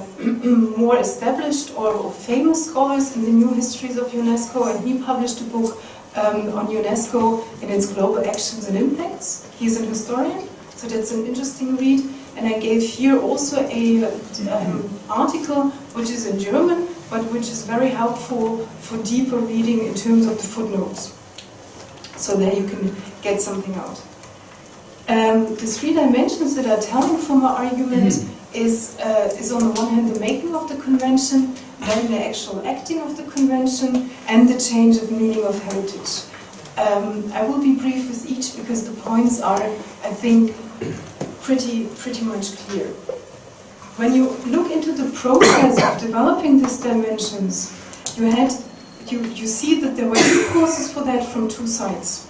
more established or famous scholars in the new histories of UNESCO, and he published a book on UNESCO in its global actions and impacts. He is an historian, so that's an interesting read. And I gave here also an article which is in German, but which is very helpful for deeper reading in terms of the footnotes. So there you can get something out. The 3 dimensions that are telling from our argument is on the one hand the making of the convention, then the actual acting of the convention, and the change of meaning of heritage. I will be brief with each because the points are, I think, pretty much clear. When you look into the process of developing these dimensions, you see that there were two causes for that from two sides.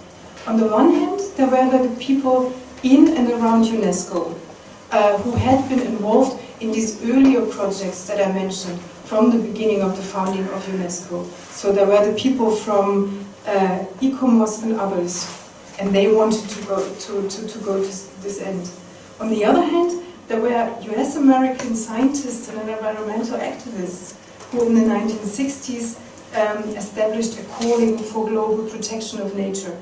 On the one hand, there were the people in and around UNESCO who had been involved in these earlier projects that I mentioned from the beginning of the founding of UNESCO. So there were the people from ICOMOS and others, and they wanted to go to this end. On the other hand, there were US American scientists and environmental activists who in the 1960s established a calling for global protection of nature.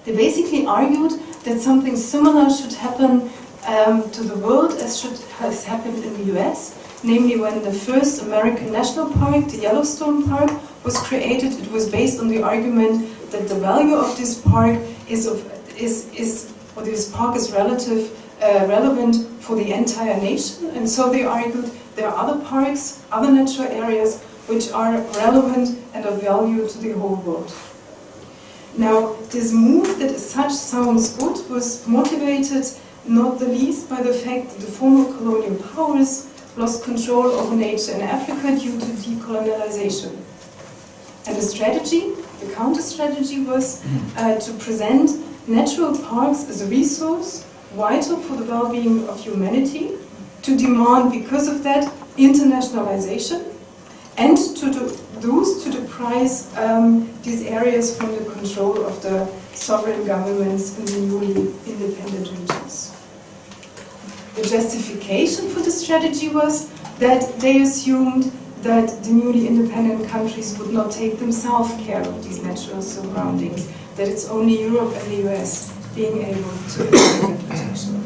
They basically argued that something similar should happen to the world as has happened in the US, namely when the first American national park, the Yellowstone Park, was created. It was based on the argument that the value of this park is relevant for the entire nation, and so they argued there are other parks, other natural areas which are relevant and of value to the whole world. Now, this move that as such sounds good was motivated not the least by the fact that the former colonial powers lost control over nature in Africa due to decolonialization. And the strategy, the counter-strategy, was to present natural parks as a resource vital for the well-being of humanity, to demand, because of that, internationalization, and to deprive these areas from the control of the sovereign governments in the newly independent regions. The justification for the strategy was that they assumed that the newly independent countries would not take themselves care of these natural surroundings, that it's only Europe and the US being able to provide protection.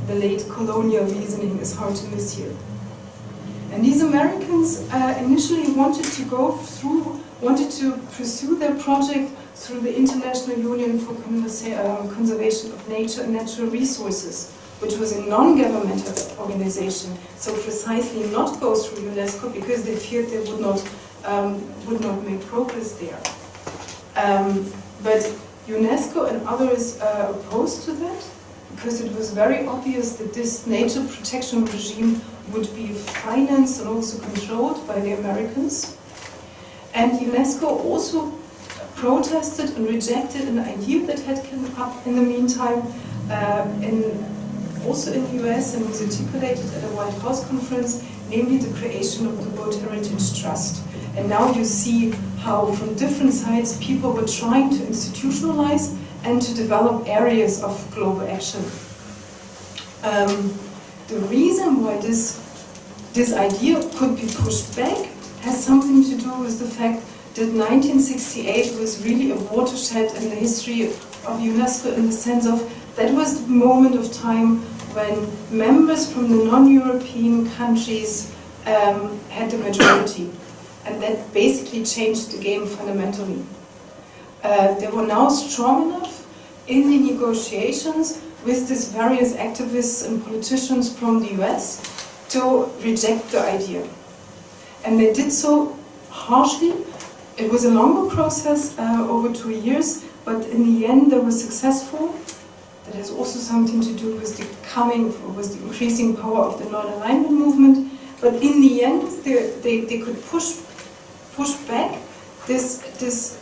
The late colonial reasoning is hard to miss here. And these Americans initially wanted to pursue their project through the International Union for Conservation of Nature and Natural Resources, which was a non-governmental organization, so precisely not go through UNESCO because they feared they would not make progress there. But UNESCO and others opposed to that because it was very obvious that this nature protection regime would be financed and also controlled by the Americans. And UNESCO also protested and rejected an idea that had come up in the meantime also in the US and was articulated at a White House conference, namely the creation of the World Heritage Trust. And now you see how from different sides people were trying to institutionalize and to develop areas of global action. The reason why this idea could be pushed back has something to do with the fact that 1968 was really a watershed in the history of UNESCO in the sense of that was the moment of time when members from the non-European countries had the majority. And that basically changed the game fundamentally. They were now strong enough in the negotiations with these various activists and politicians from the US to reject the idea. And they did so harshly. It was a longer process, over 2 years, but in the end they were successful. That has also something to do with the increasing power of the non-alignment movement. But in the end, they could push back this,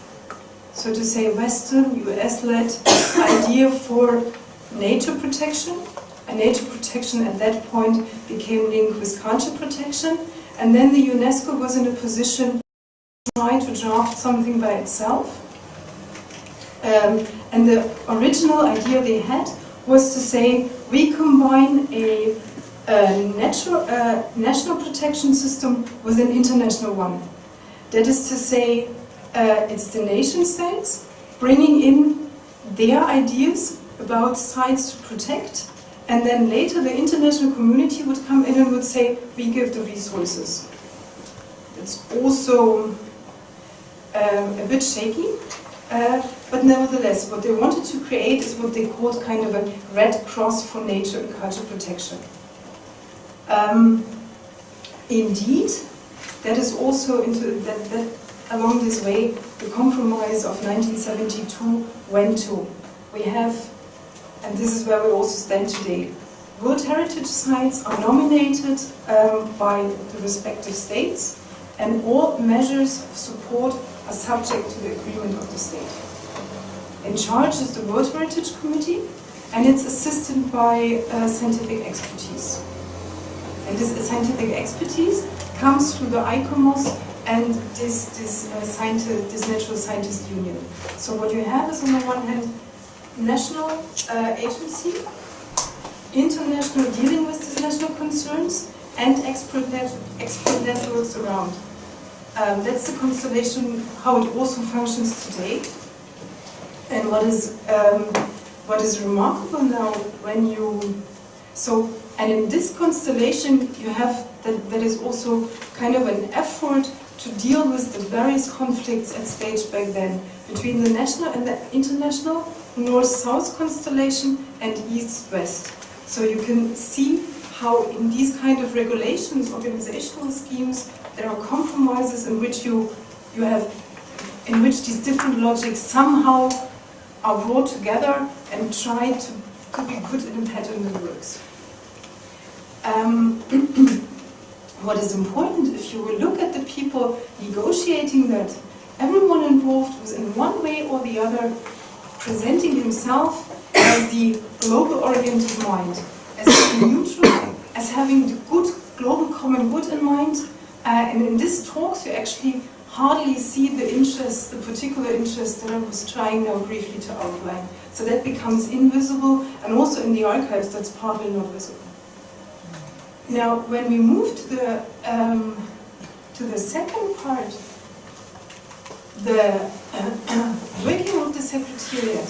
so to say, Western, US-led idea for nature protection. And nature protection at that point became linked with culture protection. And then the UNESCO was in a position to try to draft something by itself. And the original idea they had was to say, we combine a national protection system with an international one. That is to say, it's the nation states bringing in their ideas about sites to protect, and then later the international community would come in and would say, we give the resources. It's also a bit shaky, but nevertheless, what they wanted to create is what they called kind of a Red Cross for nature and culture protection. Indeed, that is also that along this way the compromise of 1972 went to. We have, and this is where we also stand today, World Heritage Sites are nominated by the respective states, and all measures of support are subject to the agreement of the state. In charge is the World Heritage Committee, and it's assisted by scientific expertise. And this scientific expertise comes through the ICOMOS and this Natural Scientist Union. So what you have is, on the one hand, national agency, international dealing with these national concerns, and expert networks around. That's the constellation, how it also functions today. And what is remarkable now, when you and in this constellation you have that is also kind of an effort to deal with the various conflicts at stage back then between the national and the international, north-south constellation and east-west. So you can see how in these kind of regulations, organizational schemes, there are compromises in which in which these different logics somehow are brought together and try to be good in a pattern that works. What is important, if you will look at the people negotiating that, everyone involved was in one way or the other presenting himself as the global-oriented mind, as being neutral, as having the good global common good in mind. And in these talks, you actually hardly see the interest, the particular interest that I was trying now briefly to outline. So that becomes invisible, and also in the archives, that's partly not visible. Now, when we move to the second part, the working of the Secretariat.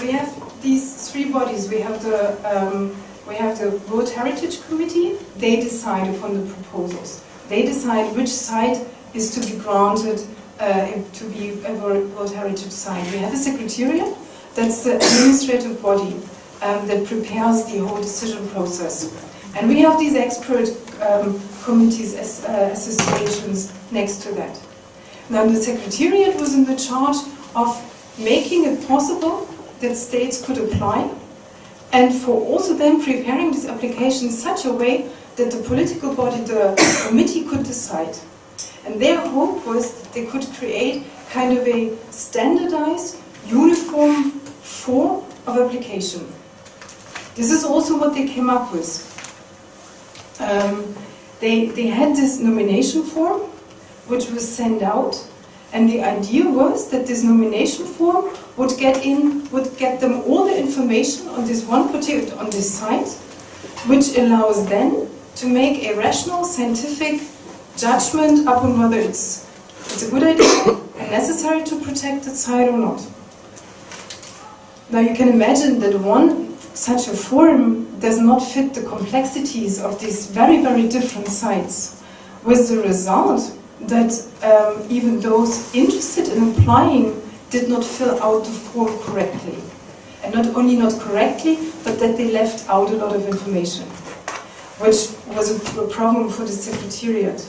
We have these three bodies. We have the World Heritage Committee. They decide upon the proposals. They decide which site is to be granted to be a World Heritage Site. We have a Secretariat. That's the administrative body that prepares the whole decision process. And we have these expert committees, associations next to that. Now the Secretariat was in the charge of making it possible that states could apply, and for also then preparing this application in such a way that the political body, the committee, could decide. And their hope was that they could create kind of a standardized, uniform form of application. This is also what they came up with. They had this nomination form, which was sent out, and the idea was that this nomination form would get them all the information on this on this site, which allows them to make a rational, scientific judgment upon whether it's a good idea and necessary to protect that site or not. Now you can imagine that such a form does not fit the complexities of these very, very different sites, with the result that even those interested in applying did not fill out the form correctly. And not only not correctly, but that they left out a lot of information, which was a problem for the Secretariat.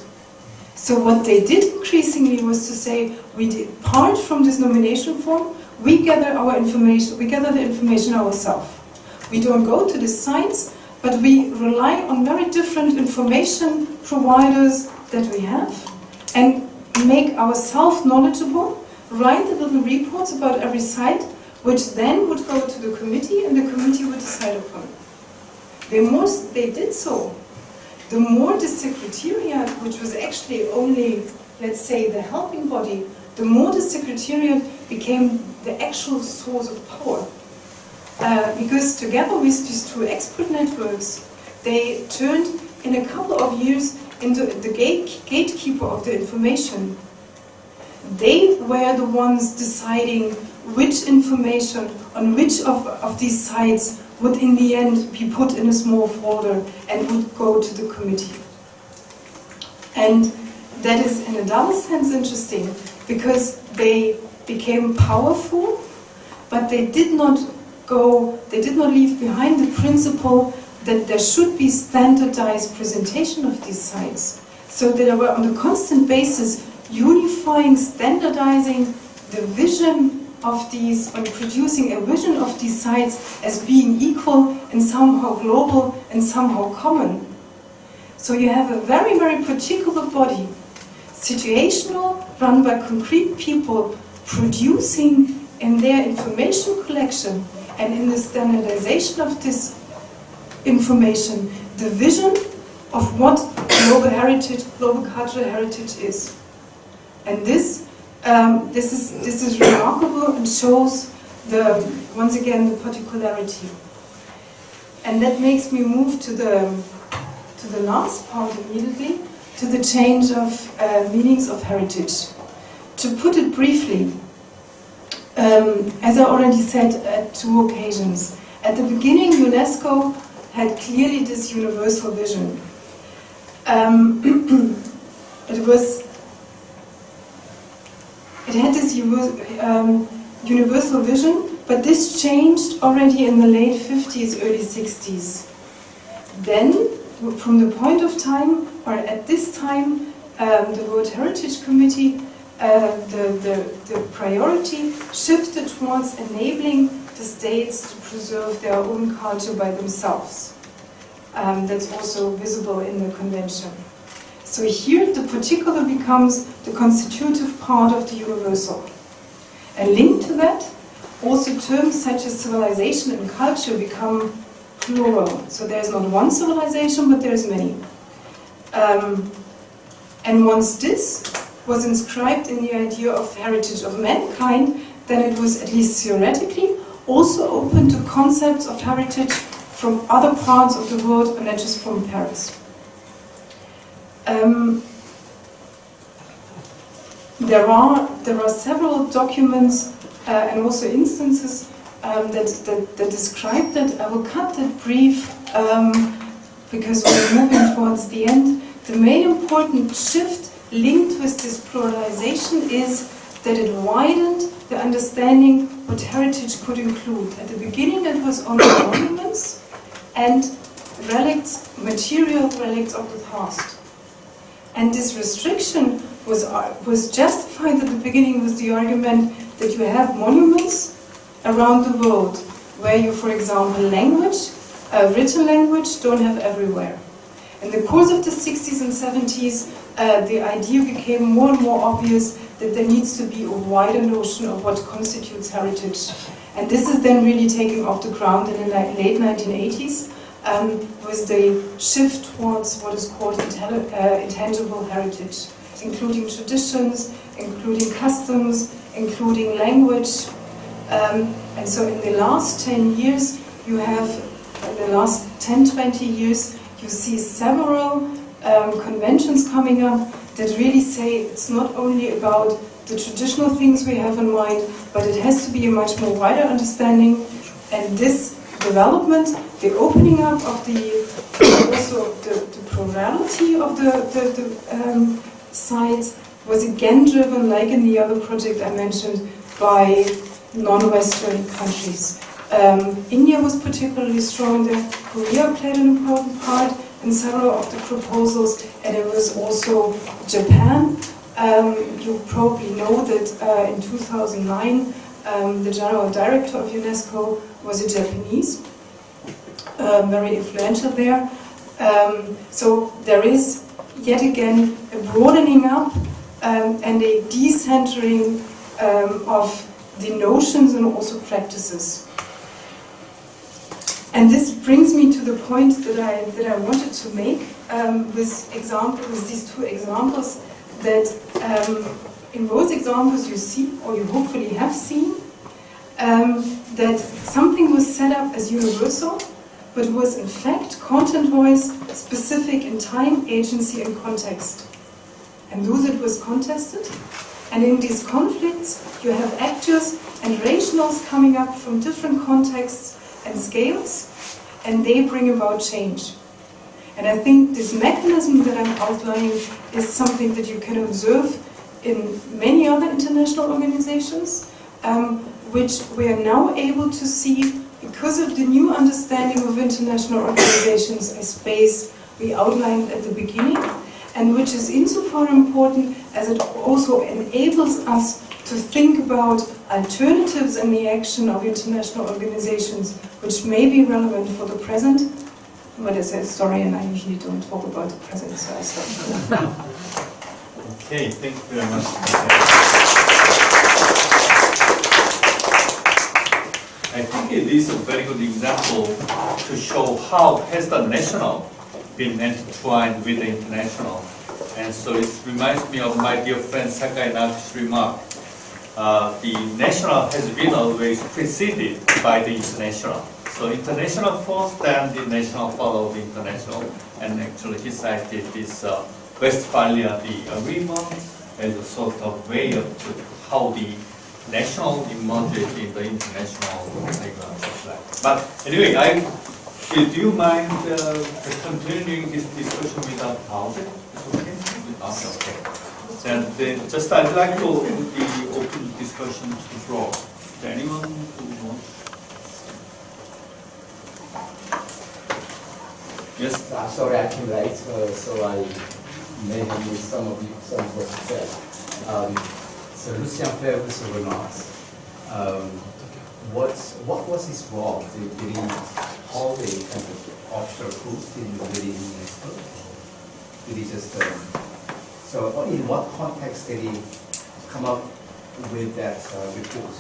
So what they did increasingly was to say, we depart from this nomination form, we gather the information ourselves. We don't go to the sites, but we rely on very different information providers that we have, and make ourselves knowledgeable, write the little reports about every site, which then would go to the committee, and the committee would decide upon it. The more they did so, the more the Secretariat, which was actually only, let's say, the helping body, the more the Secretariat became the actual source of power. Because together with these two expert networks, they turned in a couple of years into the gatekeeper of the information. They were the ones deciding which information on which of these sites would in the end be put in a small folder and would go to the committee. And that is in a double sense interesting, because they became powerful, but they did not leave behind the principle that there should be standardized presentation of these sites. So they were on a constant basis unifying, standardizing the vision of these, on producing a vision of these sites as being equal and somehow global and somehow common. So you have a very, very particular body, situational, run by concrete people, producing in their information collection and in the standardization of this information, the vision of what global heritage, global cultural heritage is. And this is remarkable and shows once again the particularity. And that makes me move to the last part immediately, to the change of meanings of heritage. To put it briefly, as I already said at 2 occasions, at the beginning UNESCO had clearly this universal vision. It had this universal vision, but this changed already in the late 50s, early 60s. Then, from the point of time, or at this time, the World Heritage Committee, the priority shifted towards enabling the states to preserve their own culture by themselves. That's also visible in the convention. So here the particular becomes the constitutive part of the universal. And linked to that, also terms such as civilization and culture become plural. So there's not one civilization, but there's many. And once this was inscribed in the idea of heritage of mankind, then it was, at least theoretically, also open to concepts of heritage from other parts of the world, and not just from Paris. There are several documents and also instances that describe that. I will cut that brief because we're moving towards the end. The main important shift linked with this pluralization is that it widened the understanding what heritage could include. At the beginning it was only monuments and relics, material relics of the past. And this restriction was justified at the beginning with the argument that you have monuments around the world where you, for example, written language, don't have everywhere. In the course of the 60s and 70s, the idea became more and more obvious that there needs to be a wider notion of what constitutes heritage. And this is then really taking off the ground in the late 1980s with the shift towards what is called intangible heritage, including traditions, including customs, including language. And so in the last 10 years, you have, in the last 10, 20 years, you see several conventions coming up that really say it's not only about the traditional things we have in mind, but it has to be a much more wider understanding. And this development, the opening up of also the plurality of the sites was again driven, like in the other project I mentioned, by non-Western countries. India was particularly strong there. Korea played an important part in several of the proposals, and it was also Japan. You probably know that in 2009, the general director of UNESCO was a Japanese, very influential there. So there is yet again a broadening up and a decentering of the notions and also practices. And this brings me to the point that I wanted to make with these 2 examples, that in both examples you see, or you hopefully have seen, that something was set up as universal, but was in fact content-wise specific in time, agency and context. And thus it was contested. And in these conflicts you have actors and rationals coming up from different contexts and scales, and they bring about change. And I think this mechanism that I'm outlining is something that you can observe in many other international organizations, which we are now able to see because of the new understanding of international organizations as space we outlined at the beginning, and which is insofar important as it also enables us to think about alternatives in the action of international organizations which may be relevant for the present. But as a historian, I usually don't talk about the present, so I stop. Okay, thank you very much. I think it is a very good example to show how has the national been intertwined with the international. And so it reminds me of my dear friend Sakai Naki's remark. The national has been always preceded by the international. So international first, then the national followed the international. And actually he cited this Westphalia, the agreement, as a sort of way of how the national emerged in the international diagrams. But anyway, do you mind continuing this discussion without pause? It's okay? Okay. Then just I'd like to open the discussion to the floor. Is there anyone who wants? Yes? Sorry, I came late, so I may have missed some of what you said. So Lucien Febvre's remarks. What was his role? Did he hold a kind of offshore post within UNESCO? Did he just so in what context did he come up with that report?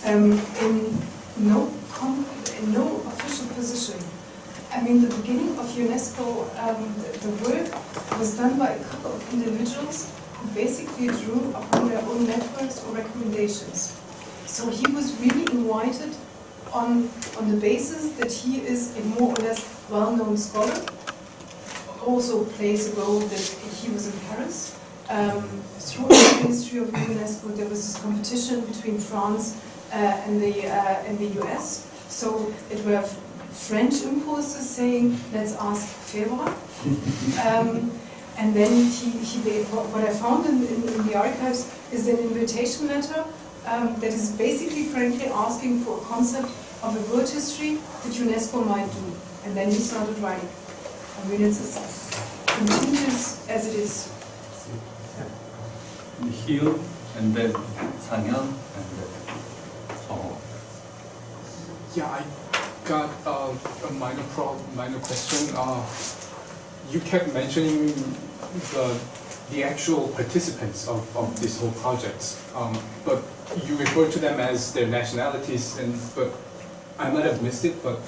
In no official position. I mean, the beginning of UNESCO, the work was done by a couple of individuals who basically drew upon their own networks or recommendations. So he was really invited on the basis that he is a more or less well-known scholar. Also plays a role that he was in Paris. Through the Ministry of UNESCO, there was this competition between France and the US. So it were French impulses saying, let's ask Febvre. And then what I found in the archives is an invitation letter that is basically frankly asking for a concept of a world history that UNESCO might do. And then he started writing. I mean, it's as continuous as it is. Here, and then Sang-Hyun, and then Song. Yeah, I got a minor question. You kept mentioning the actual participants of this whole project, but you refer to them as their nationalities, but I might have missed it, but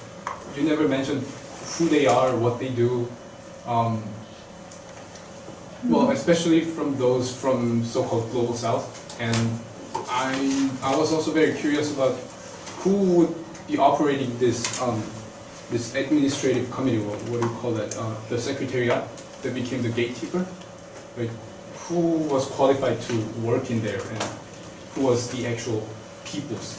you never mentioned who they are, what they do. Well, especially from those from so-called Global South, and I was also very curious about who would be operating this this administrative committee. What do you call that? The secretariat that became the gatekeeper. Like, who was qualified to work in there, and who was the actual peoples?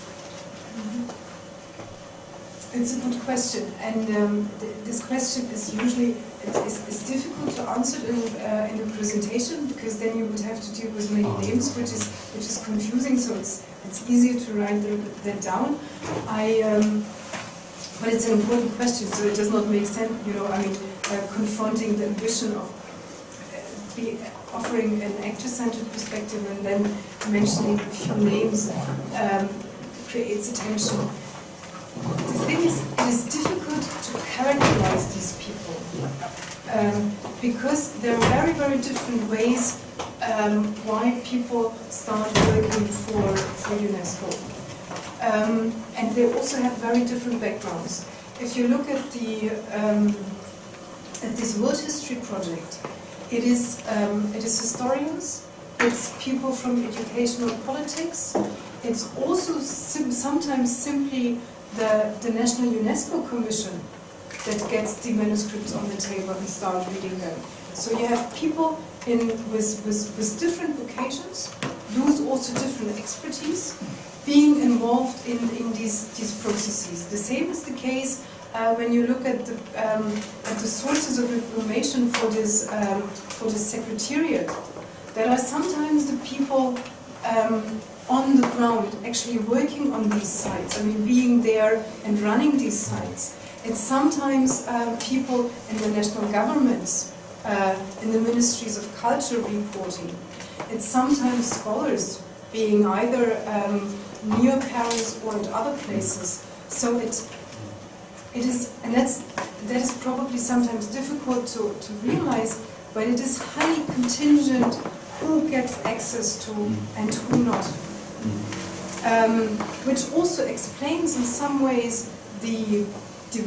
It's a good question, and this question is usually it's difficult to answer in the presentation, because then you would have to deal with many names, which is confusing. So it's easier to write that down. But it's an important question, so it does not make sense. I mean, confronting the ambition of offering an actor-centered perspective and then mentioning a few names creates attention. The thing is, it is difficult to characterize these people because there are very, very different ways why people start working for UNESCO. And they also have very different backgrounds. If you look at this World History Project, it is historians, it's people from educational politics, it's also sometimes simply the National UNESCO Commission that gets the manuscripts on the table and start reading them. So you have people with different vocations, use also different expertise, being involved in these processes. The same is the case when you look at the sources of information for this secretariat. There are sometimes the people on the ground actually working on these sites, I mean being there and running these sites. It's sometimes people in the national governments in the ministries of culture reporting. It's sometimes scholars being either near Paris or at other places. So it is, and that is probably sometimes difficult to realize, but it is highly contingent who gets access to and who not. Which also explains in some ways the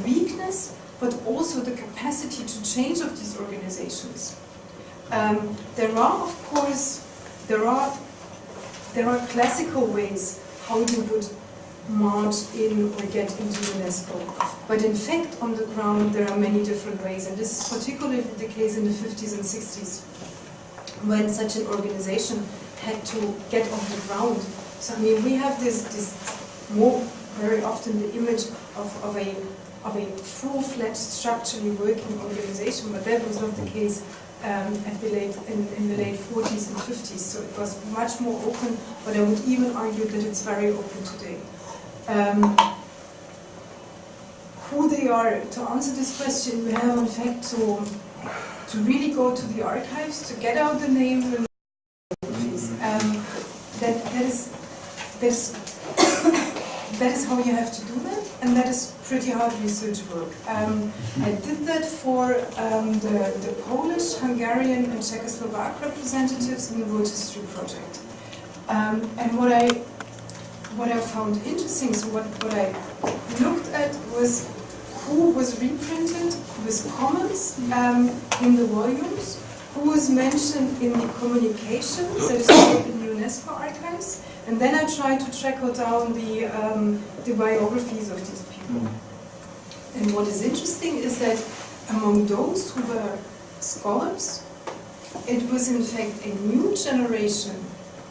weakness, but also the capacity to change of these organizations. There are, of course, there are classical ways how you would march in or get into UNESCO. But in fact, on the ground, there are many different ways, and this is particularly the case in the 50s and 60s, when such an organization had to get off the ground. So I mean, we have this more very often the image of a full-fledged structurally working organization, but that was not the case in the late 40s and 50s. So it was much more open, but I would even argue that it's very open today. Who they are, to answer this question, we have in fact to really go to the archives to get out the names and that is how you have to do that, and that is pretty hard research work. I did that for the Polish, Hungarian, and Czechoslovak representatives in the World History Project. And what I found interesting, so what I looked at was who was reprinted with comments in the volumes, who was mentioned in the communication that is stored in the UNESCO archives, and then I tried to track down the biographies of these people. And what is interesting is that among those who were scholars, it was in fact a new generation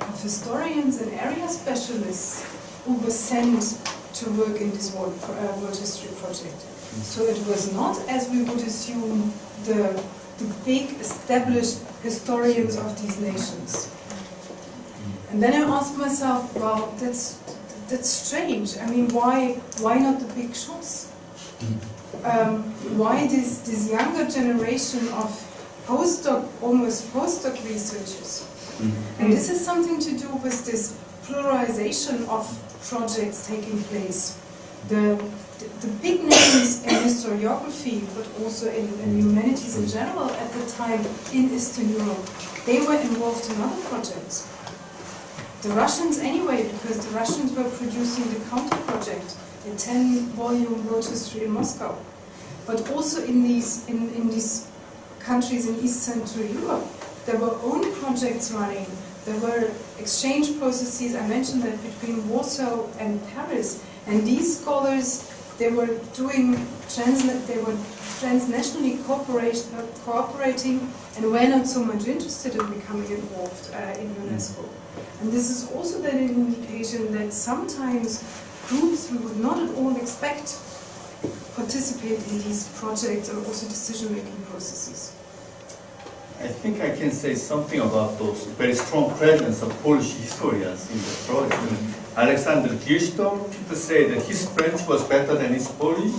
of historians and area specialists who were sent to work in this World History Project. So it was not, as we would assume, the big established historians of these nations. And then I asked myself, well, that's strange. I mean, why not the big shots? Why this younger generation of almost postdoc researchers? And this has something to do with this pluralization of projects taking place. The big names in historiography, but also in humanities in general at the time in Eastern Europe, they were involved in other projects. The Russians anyway, because the Russians were producing the Counter Project, the 10-volume World History in Moscow. But also in these countries in East Central Europe, there were own projects running. There were exchange processes, I mentioned that, between Warsaw and Paris. And these scholars, they were transnationally cooperating and were not so much interested in becoming involved in UNESCO. And this is also then an indication that sometimes groups we would not at all expect participate in these projects or also decision-making processes. I think I can say something about those very strong presence of Polish historians in the project. Alexander Kirchhoff, people say that his French was better than his Polish.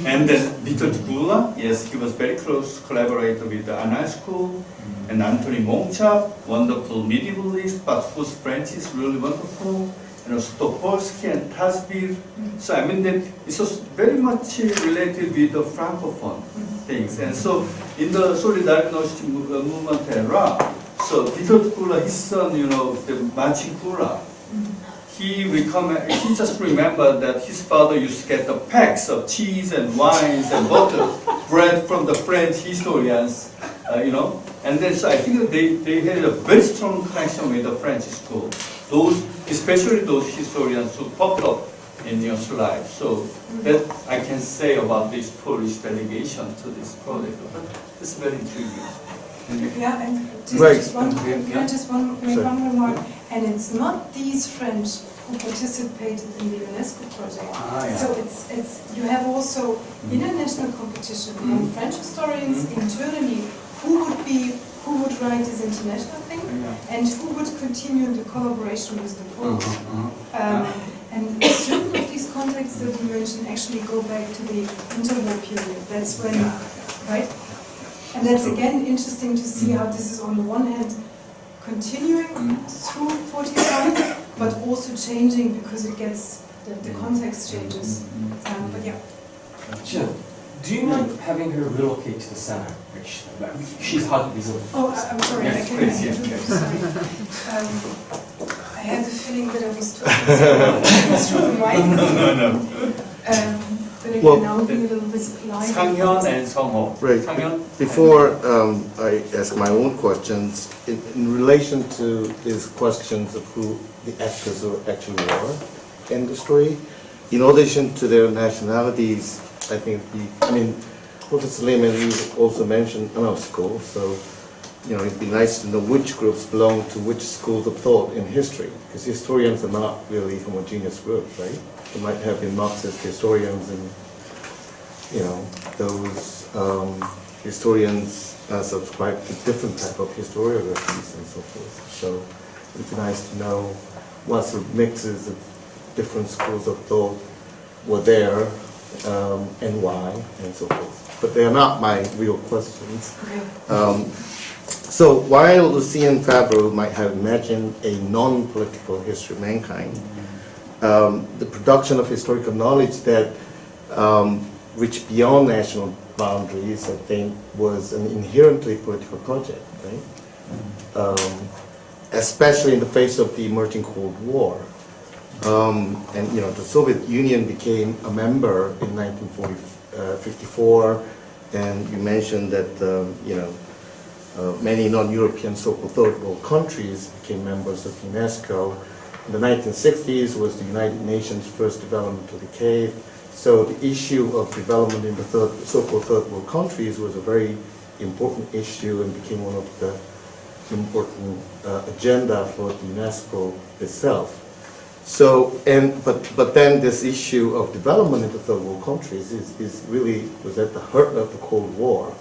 And then Witold Gula, yes, he was very close collaborator with the Anna School. And Antony Mongchak, wonderful medievalist, but whose French is really wonderful. And also Topolsky and Tasbir. So I mean that it was very much related with the Francophone things. And so in the Solidarność movement era, so Witold Gula, his son, the Marcin Gula, he just remembered that his father used to get the packs of cheese and wines and butter, bread from the French historians, And then so I think they had a very strong connection with the French school. Especially those historians who popped up in your slide. So that I can say about this Polish delegation to this project. But it's very intriguing. Yeah, and just one remark? And it's not these French who participated in the UNESCO project. So it's you have also international competition among French historians internally who would write this international thing and who would continue the collaboration with the Poles. And certain of these contacts that we mentioned actually go back to the interwar period. That's when, right? And that's again interesting to see how this is on the one hand continuing through 45, but also changing because it gets, the context changes. But yeah. Jen, do you mind having her relocate to the center? She's hard to visit. Oh, I'm sorry, Yes, I can please, do yes, that. yes. Sorry. I had the feeling that I was talking through the mic. No. But I Well, can now be a little bit live. 상현 and 성호. Right. 상현. Before I ask my own questions, in relation to these questions of who the actors actually were in the story, in addition to their nationalities, I think Professor Lehman, you also mentioned UNESCO, so it'd be nice to know which groups belong to which schools of thought in history, because historians are not really homogeneous groups, right? There might have been Marxist historians and those historians subscribe to different type of historiographies and so forth. So it'd be nice to know what sort of mixes of different schools of thought were there and why and so forth. But they are not my real questions. Okay. So while Lucien Favreau might have imagined a non-political history of mankind, the production of historical knowledge that reached beyond national boundaries, I think, was an inherently political project, right? Especially in the face of the emerging Cold War. And the Soviet Union became a member in 1954, and you mentioned that many non-European so-called third world countries became members of UNESCO. In the 1960s was the United Nations' first developmental decade. So the issue of development in the so-called third world countries was a very important issue and became one of the important agenda for the UNESCO itself. So, but then this issue of development in the third world countries is really was at the heart of the Cold War.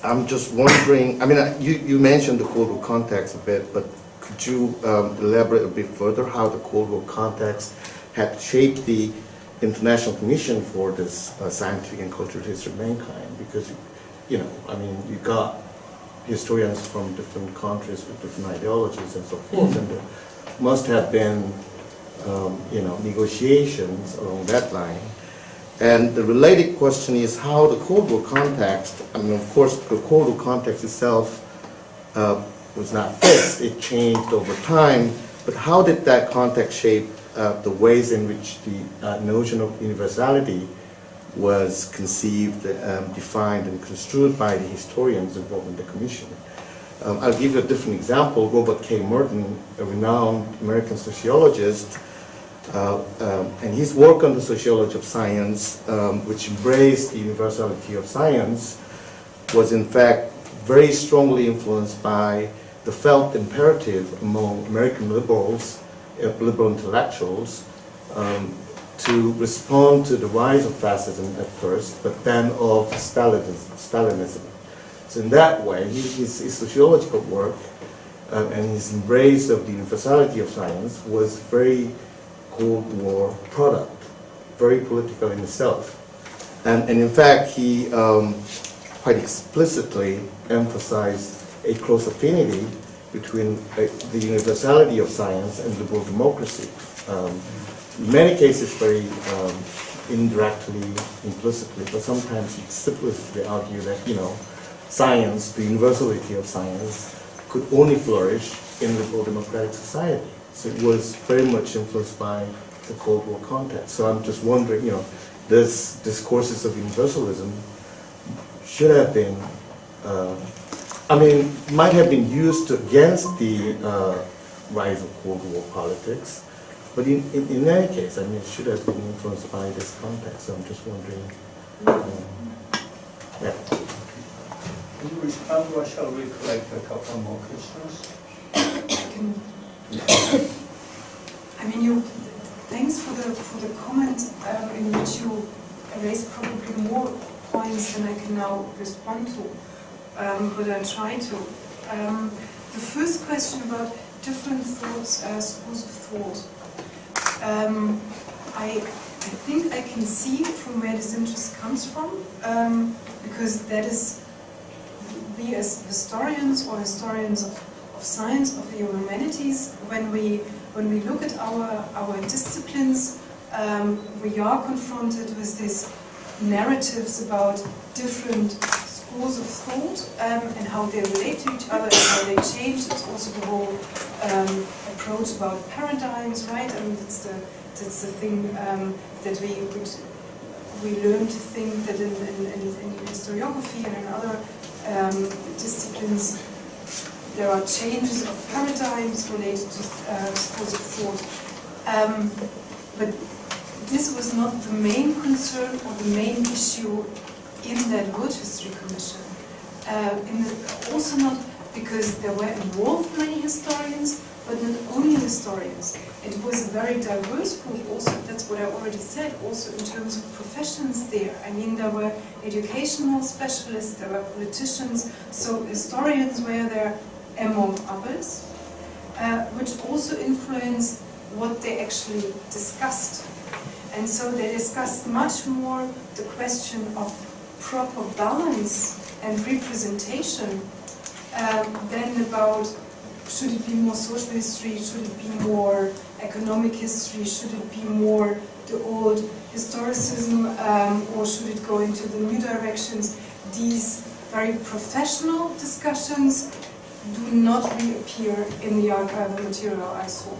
I'm just wondering, you mentioned the Cold War context a bit, but could you elaborate a bit further how the Cold War context had shaped the International Commission for this scientific and cultural history of mankind? Because, you got historians from different countries with different ideologies and so forth, and there must have been, negotiations along that line. And the related question is how the Cold War context, of course, the Cold War context itself was not fixed, it changed over time, but how did that context shape the ways in which the notion of universality was conceived, defined, and construed by the historians involved in the commission? I'll give you a different example. Robert K. Merton, a renowned American sociologist, and his work on the sociology of science, which embraced the universality of science, was in fact very strongly influenced by the felt imperative among American liberals, liberal intellectuals, to respond to the rise of fascism at first, but then of Stalinism. So in that way, his sociological work and his embrace of the universality of science was very Cold War product, very political in itself. And in fact, he quite explicitly emphasized a close affinity between the universality of science and liberal democracy. In many cases very indirectly, implicitly, but sometimes explicitly argue that, science, the universality of science, could only flourish in liberal democratic society. So it was very much influenced by the Cold War context. So I'm just wondering, this Discourses of Universalism should have been, might have been used against the rise of Cold War politics, but in any case, it should have been influenced by this context. So I'm just wondering. Yeah. Can you respond, or shall we collect a couple more questions? Thanks for the comment in which you raised probably more points than I can now respond to, but I'll try to. The first question about different thoughts, schools of thought. I I think I can see from where this interest comes from, because that is, we as historians or historians of science, of the humanities, when we look at our disciplines, we are confronted with these narratives about different schools of thought and how they relate to each other and how they change. It's also the whole approach about paradigms, right? I mean, that's the thing that we learn to think that in historiography and in other disciplines there are changes of paradigms related to schools of thought. But this was not the main concern or the main issue in that World History Commission. Also not because there were involved many historians, but not only historians. It was a very diverse group also, that's what I already said, also in terms of professions there. I mean, there were educational specialists, there were politicians, so historians were there among others, which also influenced what they actually discussed. And so they discussed much more the question of proper balance and representation than about should it be more social history, should it be more economic history, should it be more the old historicism, or should it go into the new directions. These very professional discussions do not reappear in the archival material I saw.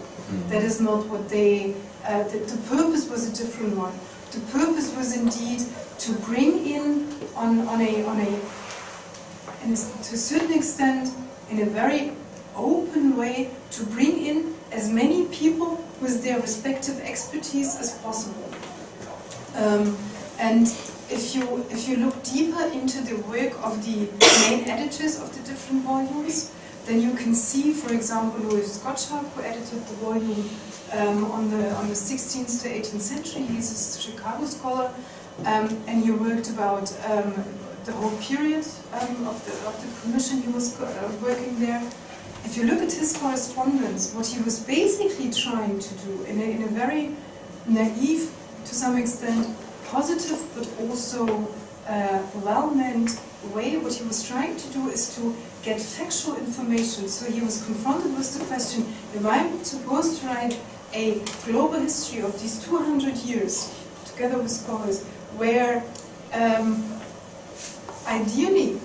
That is not what they, the purpose was a different one. The purpose was indeed to bring in to a certain extent, in a very open way, to bring in as many people with their respective expertise as possible. And if you look deeper into the work of the main editors of the different volumes, then you can see, for example, Louis Gottschalk, who edited the volume on the 16th to 18th century. He's a Chicago scholar, and he worked about the whole period of the commission. He was working there. If you look at his correspondence, what he was basically trying to do in a very naive, to some extent, positive but also well-meant way, what he was trying to do is to get factual information. So he was confronted with the question, if I'm supposed to write a global history of these 200 years, together with scholars, where ideally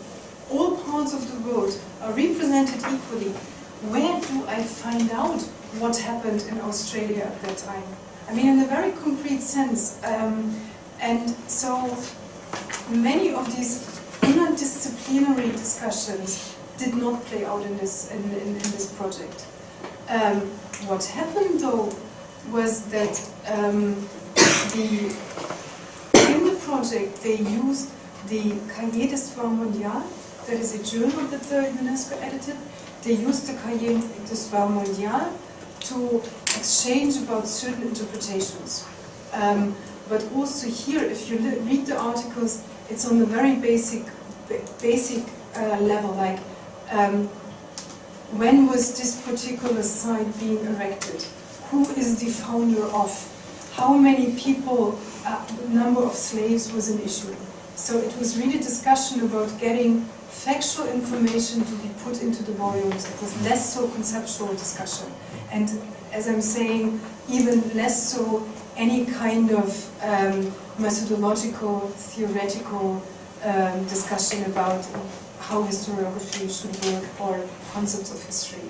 all parts of the world are represented equally, where do I find out what happened in Australia at that time? I mean, in a very concrete sense. And so many of these interdisciplinary discussions did not play out in this project. What happened though was that in the project they used the Cahiers d'Histoire Mondiale, that is a journal that the UNESCO edited. They used the Cahiers d'Histoire Mondiale to exchange about certain interpretations. But also here, if you read the articles, it's on a very basic level, like when was this particular site being erected? Who is the founder of? How many people, number of slaves was an issue? So it was really discussion about getting factual information to be put into the volumes. It was less so conceptual discussion. And as I'm saying, even less so any kind of methodological, theoretical discussion about how historiography should work or concepts of history.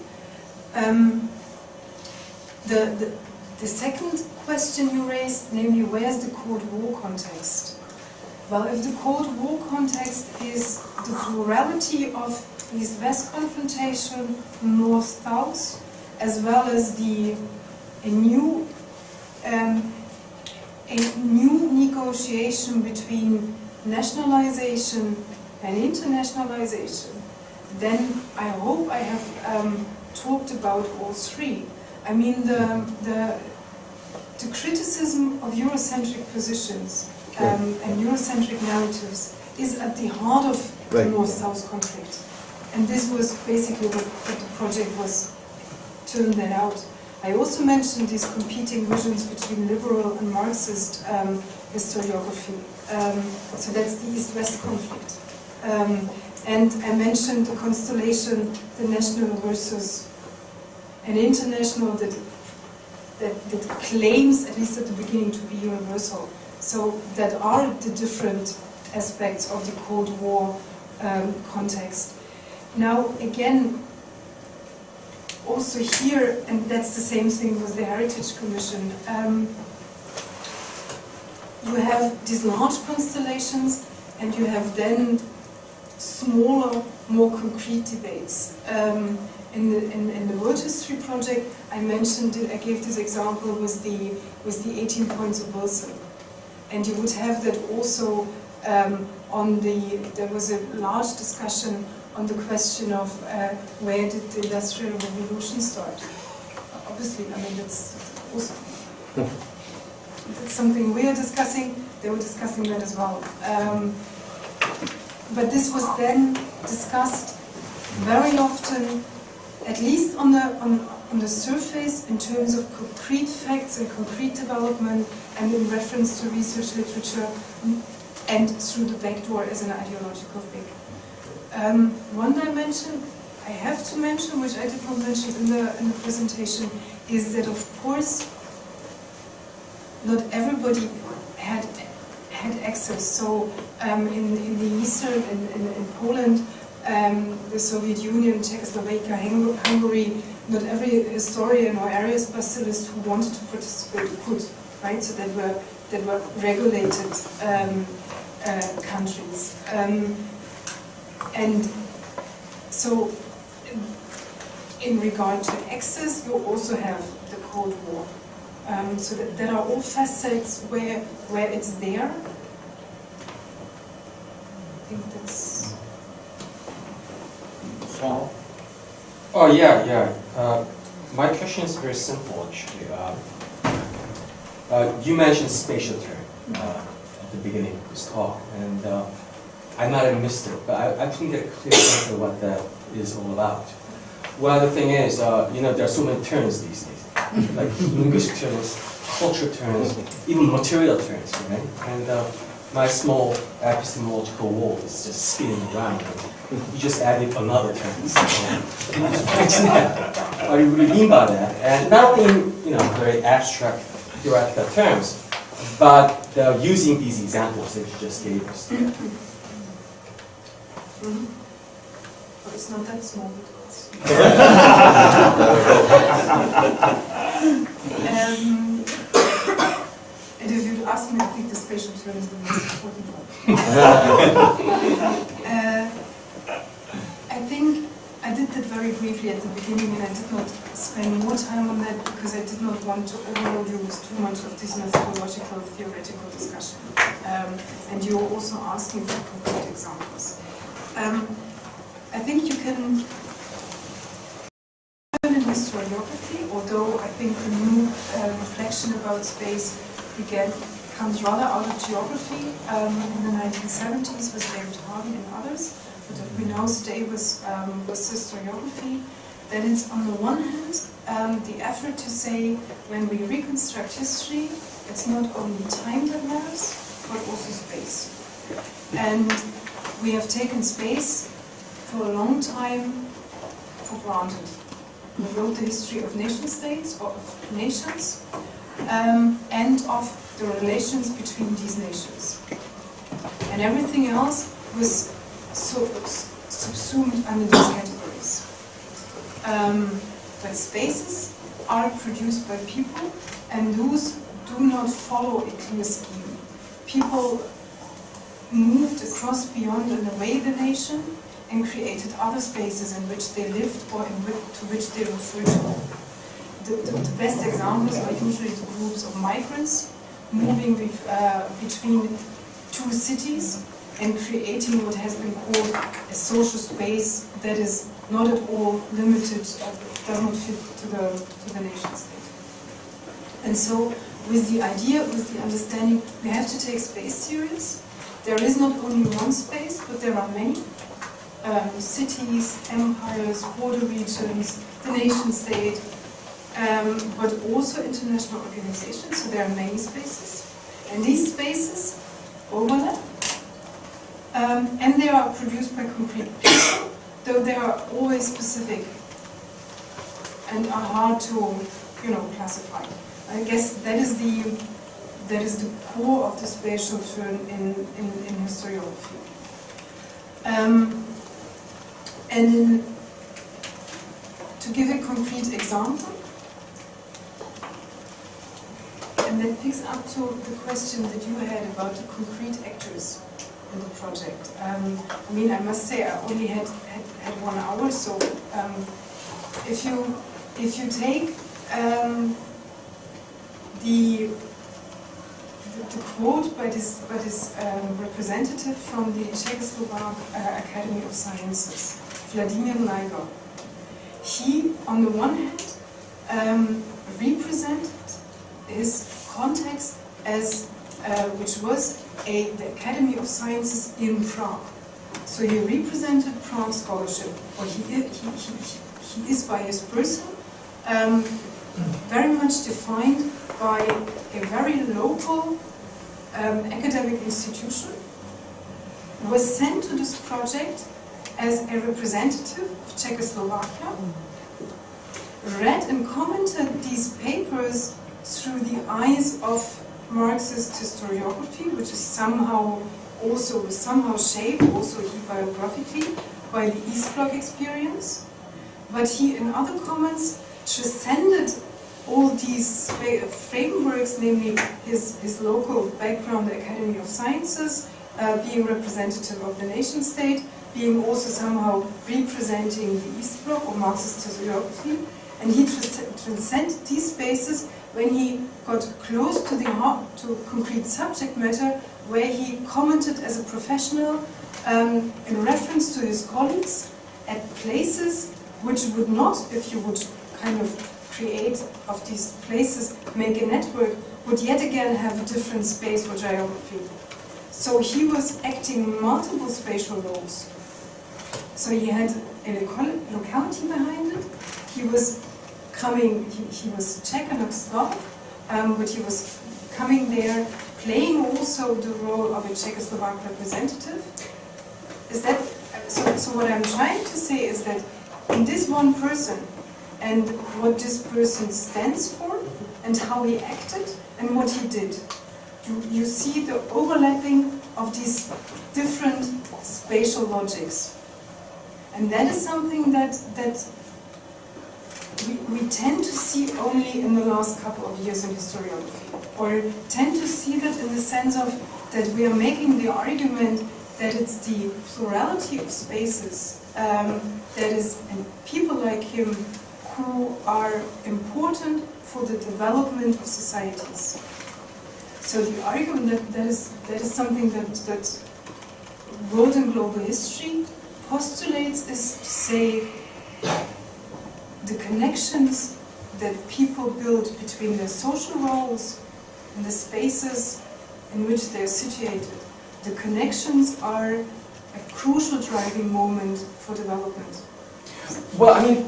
The second question you raised, namely, where's the Cold War context? Well, if the Cold War context is the plurality of East-West confrontation, North-South, as well as a new negotiation between nationalization and internationalization, then I hope I have talked about all three. I mean, the criticism of Eurocentric positions and Eurocentric narratives is at the heart of the North-South conflict. And this was basically what the project was turned that out. I also mentioned these competing visions between liberal and Marxist historiography. So that's the East-West conflict. And I mentioned the constellation, the national versus an international that claims, at least at the beginning, to be universal. So that are the different aspects of the Cold War context. Now, again, also here, and that's the same thing with the Heritage Commission, you have these large constellations, and you have then smaller, more concrete debates. In the World History Project, I mentioned, I gave this example with the 18 points of Wilson. And you would have that also there was a large discussion on the question of where did the Industrial Revolution start. Obviously, I mean, that's also that's something we are discussing. They were discussing that as well. But this was then discussed very often, at least on the surface, in terms of concrete facts and concrete development, and in reference to research literature, and through the back door as an ideological thing. One dimension I have to mention, which I did not mention in the presentation, is that of course not everybody had access. So in the Eastern, in Poland, the Soviet Union, Czechoslovakia, Hungary, not every historian or area specialist who wanted to participate could, right? So that were regulated countries, and so in regard to access, you also have the Cold War. So that there are all facets where it's there. I think that's. So, Oh yeah. My question is very simple actually. You mentioned spatial term at the beginning of this talk, and I might have missed it, but I couldn't get a clear sense of what that is all about. Well, the thing is, there are so many terms these days, like linguistic terms, culture terms, even material terms, right? And my small epistemological world is just spinning around. You just added another term. So, what do you really mean by that? And not in very abstract, theoretical terms, but using these examples that you just gave us. Well, it's not that small. And if you'd ask me, I think the spatial term is the most important one. I think I did that very briefly at the beginning, and I did not spend more time on that because I did not want to overload you with too much of this methodological, theoretical discussion. And you were also asking for concrete examples. I think you can learn in historiography, although I think the new reflection about space comes rather out of geography in the 1970s with David Harvey and others. But if we now stay with historiography, then it's on the one hand the effort to say when we reconstruct history, it's not only time that matters, but also space. And we have taken space for a long time for granted. We wrote the history of nation-states, or of nations, and of the relations between these nations. And everything else was subsumed under these categories. But spaces are produced by people, and those do not follow a clear scheme. People moved across, beyond, and away the nation, and created other spaces in which they lived or to which they referred to. The best examples are usually the groups of migrants moving between two cities and creating what has been called a social space that is not at all limited, does not fit to the nation state. And so with the idea, with the understanding, we have to take space serious. There is not only one space, but there are many. Cities, empires, border regions, the nation state, but also international organizations. So there are many spaces, and these spaces overlap, and they are produced by concrete people, though they are always specific and are hard to, classify. I guess that is the core of the spatial turn in historiography. And to give a concrete example, and that picks up to the question that you had about the concrete actors in the project. I must say I only had 1 hour, so if you take the quote by this representative from the Czechoslovak Academy of Sciences, Vladimir Neiger, he, on the one hand, represented his context as which was the Academy of Sciences in Prague. So he represented Prague scholarship, or he is by his person very much defined by a very local academic institution, was sent to this project as a representative of Czechoslovakia, read and commented these papers through the eyes of Marxist historiography, which is somehow shaped, also biographically, by the East Bloc experience. But he, in other comments, transcended all these frameworks, namely his local background, the Academy of Sciences, being representative of the nation state, being also somehow representing the East Bloc or Marxist historiography, and he transcended these spaces when he got close to to concrete subject matter, where he commented as a professional in reference to his colleagues at places which would not, if you would kind of create of these places, make a network, would yet again have a different space or geography. So he was acting multiple spatial roles. So he had a locality behind it. He was coming, he was Czech and Slovak, but he was coming there, playing also the role of a Czechoslovak representative. Is that, so what I'm trying to say is that in this one person, and what this person stands for, and how he acted, and what he did, you see the overlapping of these different spatial logics. And that is something that we tend to see only in the last couple of years in historiography, or tend to see that in the sense of that we are making the argument that it's the plurality of spaces that is, and people like him who are important for the development of societies. So the argument that is something that world and global history postulates is to say the connections that people build between their social roles and the spaces in which they are situated. The connections are a crucial driving moment for development. Well, I mean,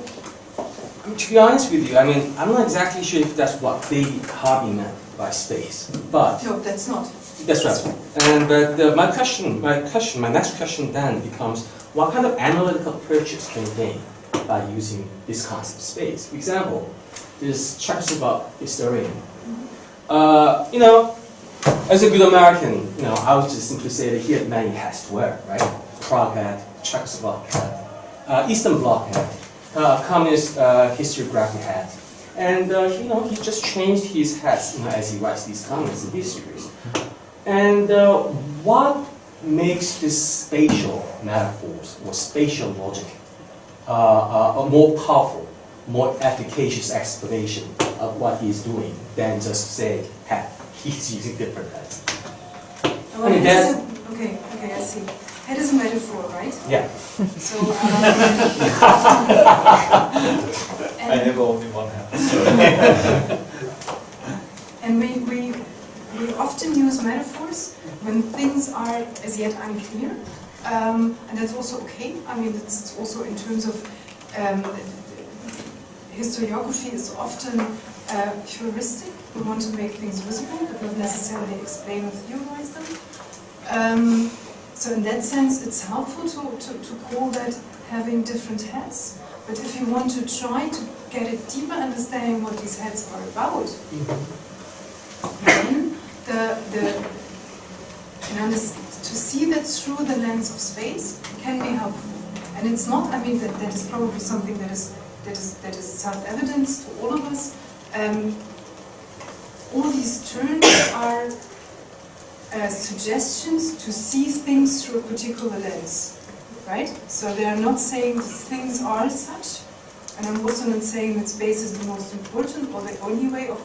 to be honest with you, I'm not exactly sure if that's what David Harvey meant by space, but No, that's not. that's right. And my next question then becomes, what kind of analytical approaches can you gain by using this concept of space? For example, this Czechoslovak historian. As a good American, I would just simply say that he had many hats to wear, right? Prague hat, Czechoslovak hat, Eastern Bloc hat, communist historiography hat, and he just changed his hats as he writes these comments and histories. And what makes this spatial metaphors or spatial logic a more powerful, more efficacious explanation of what he's doing than just say hat? He's using different hats. Well, okay, I see. It is a metaphor, right? Yeah. So, I have only one hat. And we often use metaphors when things are as yet unclear, and that's also okay. It's also in terms of historiography is often heuristic. We want to make things visible, but not necessarily explain or theorize them. So in that sense, it's helpful to call that having different hats. But if you want to try to get a deeper understanding what these hats are about, then to see that through the lens of space can be helpful. And it's not, I mean, that is probably something that is self-evident to all of us. All these terms are suggestions to see things through a particular lens, right? So they are not saying things are such, and I'm also not saying that space is the most important or the only way of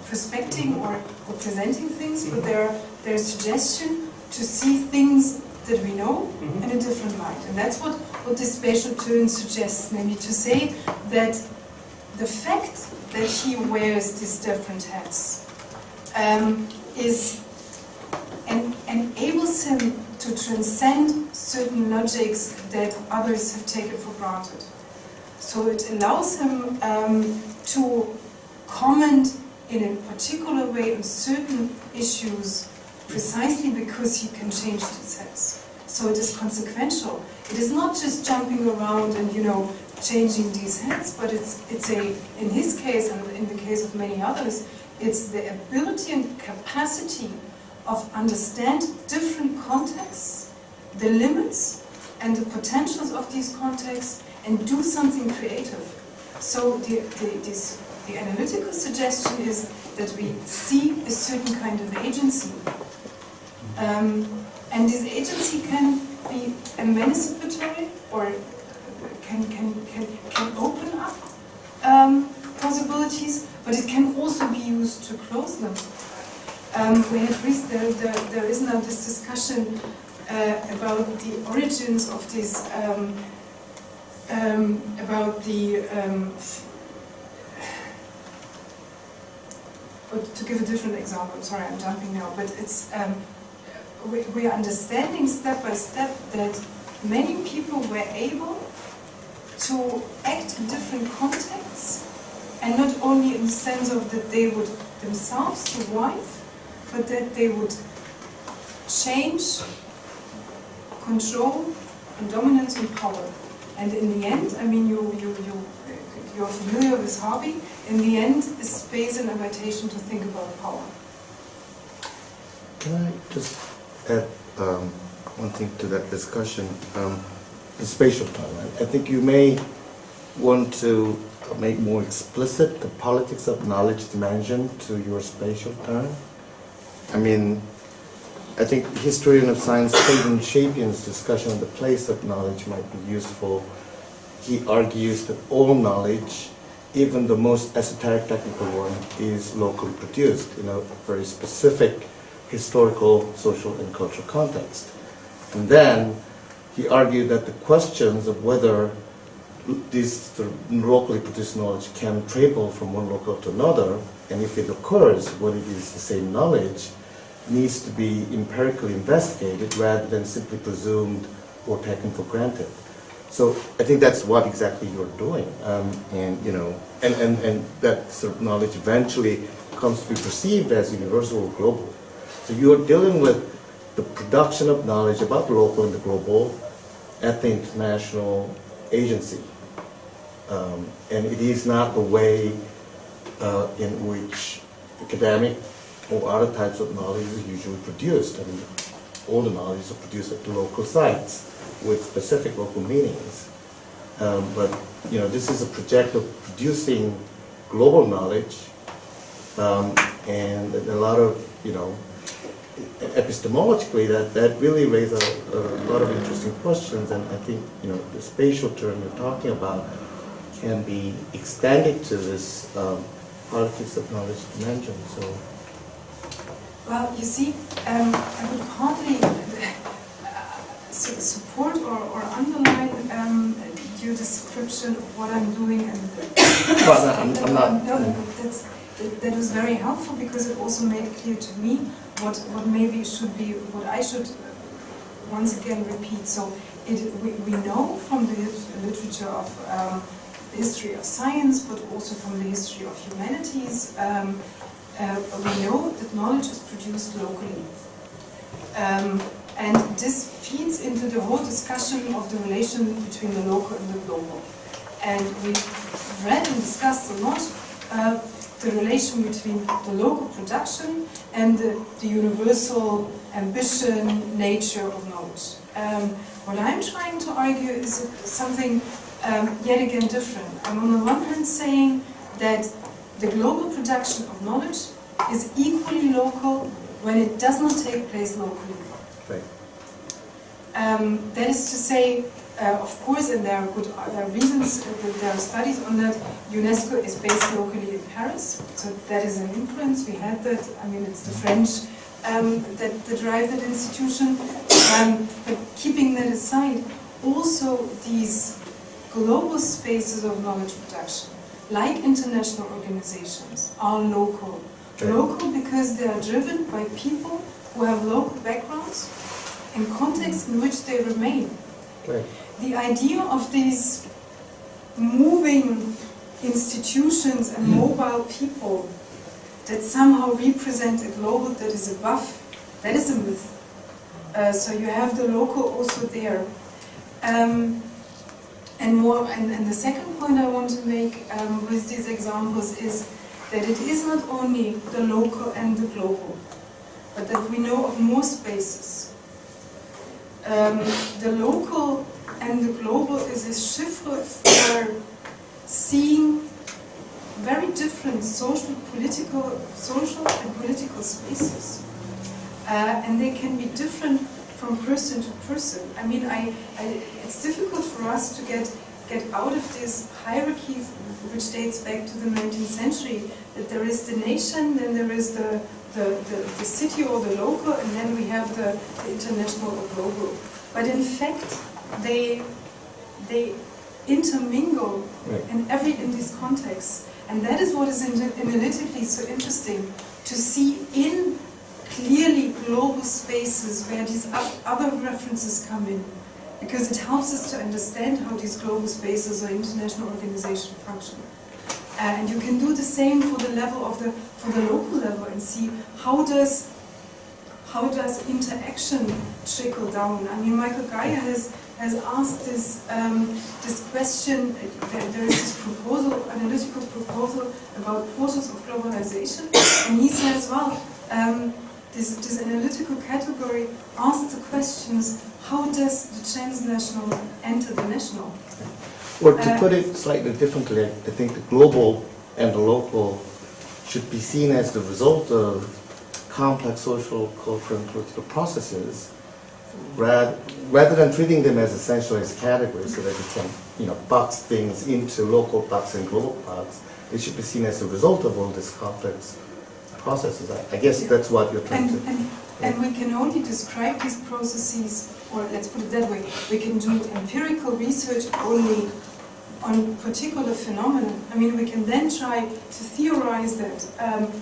prospecting or presenting things, but they're a suggestion to see things that we know in a different light. And that's what this spatial turn suggests, namely to say that the fact that he wears these different hats enables him to transcend certain logics that others have taken for granted. So it allows him to comment in a particular way on certain issues precisely because he can change these hats. So it is consequential. It is not just jumping around and, you know, changing these hats, but it's in his case and in the case of many others, it's the ability and capacity of understand different contexts, the limits and the potentials of these contexts, and do something creative. So the analytical suggestion is that we see a certain kind of agency. And this agency can be emancipatory or can open up possibilities, but it can also be used to close them. There is now this discussion about the origins of this, to give a different example, I'm sorry, I'm jumping now, but it's, we are understanding step by step that many people were able to act in different contexts, and not only in the sense of that they would themselves survive, but that they would change, control, and dominance and power. And in the end, I mean, you're familiar with Harvey, in the end, is space an invitation to think about power. Can I just add one thing to that discussion? The spatial time, right? I think you may want to make more explicit the politics of knowledge dimension to your spatial term. I mean, I think the historian of science, Stephen Shapian's discussion on the place of knowledge might be useful. He argues that all knowledge, even the most esoteric technical one, is locally produced in a very specific historical, social, and cultural context. And then he argued that the questions of whether this sort of locally produced knowledge can travel from one local to another, and if it occurs, whether it is the same knowledge, needs to be empirically investigated rather than simply presumed or taken for granted. So I think that's what exactly you're doing, and you know, and that sort of knowledge eventually comes to be perceived as universal or global. So you're dealing with the production of knowledge about the local and the global at the international agency, and it is not the way in which academic or other types of knowledge is usually produced. I mean, all the knowledge is produced at the local sites with specific local meanings. But you know, this is a project of producing global knowledge, and a lot of, you know, epistemologically that really raises a lot of interesting questions. And I think, you know, the spatial term you're talking about can be extended to this politics of knowledge dimension. So. Well, you see, I would hardly support or underline your description of what I'm doing. And well, I'm not. No, that was very helpful because it also made clear to me what maybe should be, what I should once again repeat. So we know from the literature of the history of science, but also from the history of humanities, we know that knowledge is produced locally. And this feeds into the whole discussion of the relation between the local and the global. And we read and discussed a lot the relation between the local production and the universal ambition, nature of knowledge. What I'm trying to argue is something yet again different. I'm on the one hand saying that the global production of knowledge is equally local when it does not take place locally. Right. That is to say, of course, and there are good reasons, there are studies on that, UNESCO is based locally in Paris, so that is an influence. We had that, I mean, it's the French that drive that institution. But keeping that aside, also these global spaces of knowledge production, like international organizations, are local. Right. Local because they are driven by people who have local backgrounds and contexts in which they remain. Right. The idea of these moving institutions and mobile people that somehow represent a global that is above, that is a myth. So you have the local also there. And the second point I want to make with these examples is that it is not only the local and the global, but that we know of more spaces. The local and the global is a chiffre for seeing very different social and political spaces. And they can be different from person to person. I mean, it's difficult for us to get out of this hierarchy which dates back to the 19th century, that there is the nation, then there is the city or the local, and then we have the international or global. But in fact, they intermingle in these contexts. And that is what is analytically so interesting, to see in clearly global spaces where these other references come in, because it helps us to understand how these global spaces or international organizations function. And you can do the same for the level of for the local level and see how does interaction trickle down. I mean, Michael Geyer has asked this question. There is this proposal, analytical proposal about portals of globalization, and he says, well, this analytical category asks the questions: how does the transnational enter the national? Or to put it slightly differently, I think the global and the local should be seen as the result of complex social, cultural, and political processes, rather than treating them as essentially as categories so that you can, box things into local box and global box. It should be seen as a result of all these complex processes. I guess that's what you're trying to. And we can only describe these processes, or let's put it that way, we can do empirical research only on particular phenomena. I mean, we can then try to theorize that,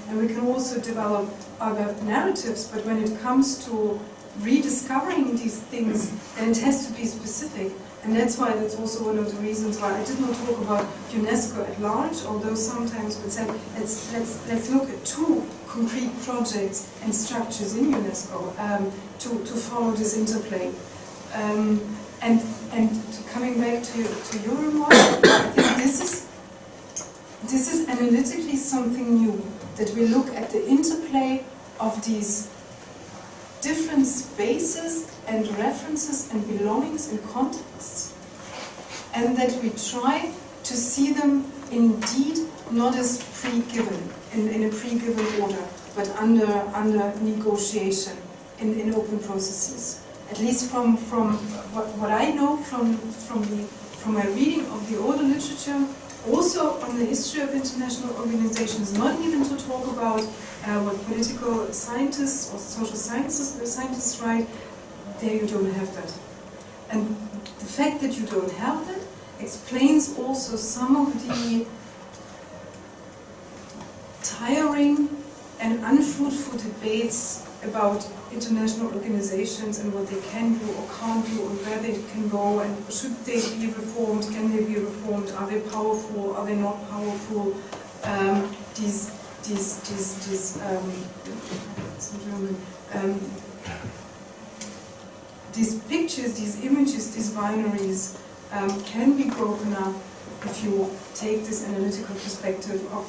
and we can also develop other narratives, but when it comes to rediscovering these things, then it has to be specific. And that's why that's also one of the reasons why I did not talk about UNESCO at large, although sometimes we said, let's look at two concrete projects and structures in UNESCO to follow this interplay. And coming back to your remark, I think this is analytically something new, that we look at the interplay of these different spaces and references and belongings and contexts, and that we try to see them indeed not as pre-given, in a pre-given order, but under negotiation in open processes. At least from what I know from my reading of the older literature, also on the history of international organizations, not even to talk about what political scientists or social scientists write, there you don't have that. And the fact that you don't have that explains also some of the tiring and unfruitful debates about international organizations and what they can do or can't do and where they can go and should they be reformed, can they be reformed, are they powerful, are they not powerful, these pictures, these images, these binaries can be broken up if you take this analytical perspective of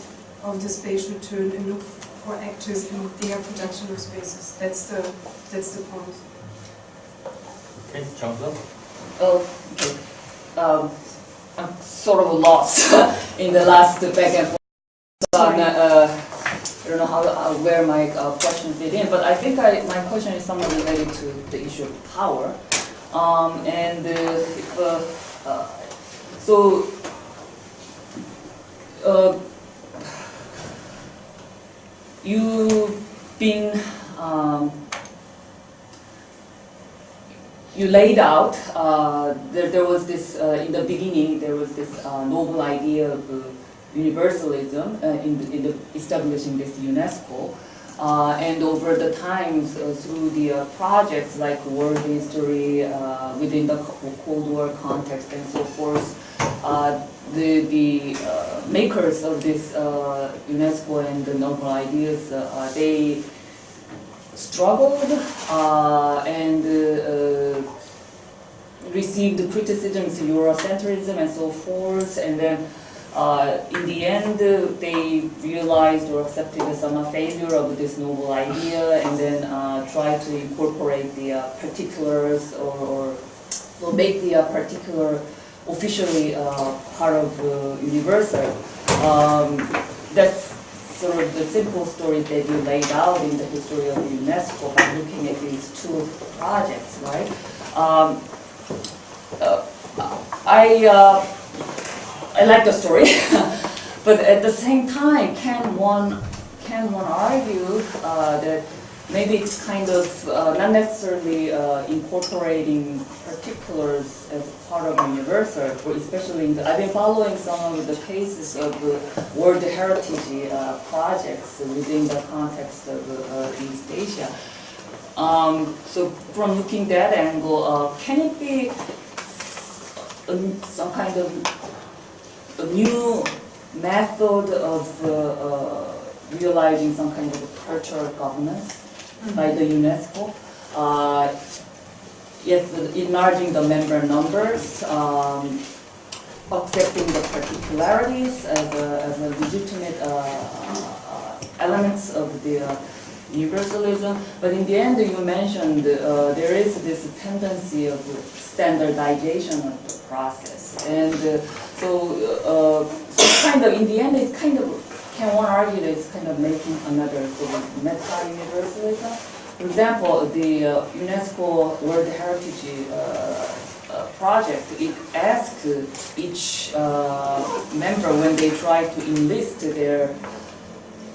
the spatial turn and look for actors in their production of spaces. That's the point. Okay, Jonathan? Oh, okay. I'm sort of lost in the last back and forth. So I don't know where my question fit in, but I think my question is somewhat related to the issue of power. You've been you laid out there was this in the beginning there was this noble idea of universalism in establishing this UNESCO, and over the times through the projects like world history within the Cold War context and so forth, the makers of this UNESCO and the noble ideas, they struggled and received criticisms of Eurocentrism and so forth, and then in the end they realized or accepted some failure of this noble idea, and then tried to incorporate the particulars or make the particular officially part of Universal. That's sort of the simple story that you laid out in the history of UNESCO by looking at these two projects, right? I like the story, but at the same time, can one argue that maybe it's kind of not necessarily incorporating particulars as part of Universal, or especially I've been following some of the cases of World Heritage projects within the context of East Asia. So from looking that angle, can it be some kind of a new method of realizing some kind of cultural governance by the UNESCO? Yes, enlarging the member numbers, accepting the particularities as a legitimate elements of the universalism. But in the end, you mentioned there is this tendency of standardization of the process, and so kind of in the end, it's kind of, can one argue that it's kind of making another sort of meta-universalism? For example, the UNESCO World Heritage project, it asked each member when they try to enlist their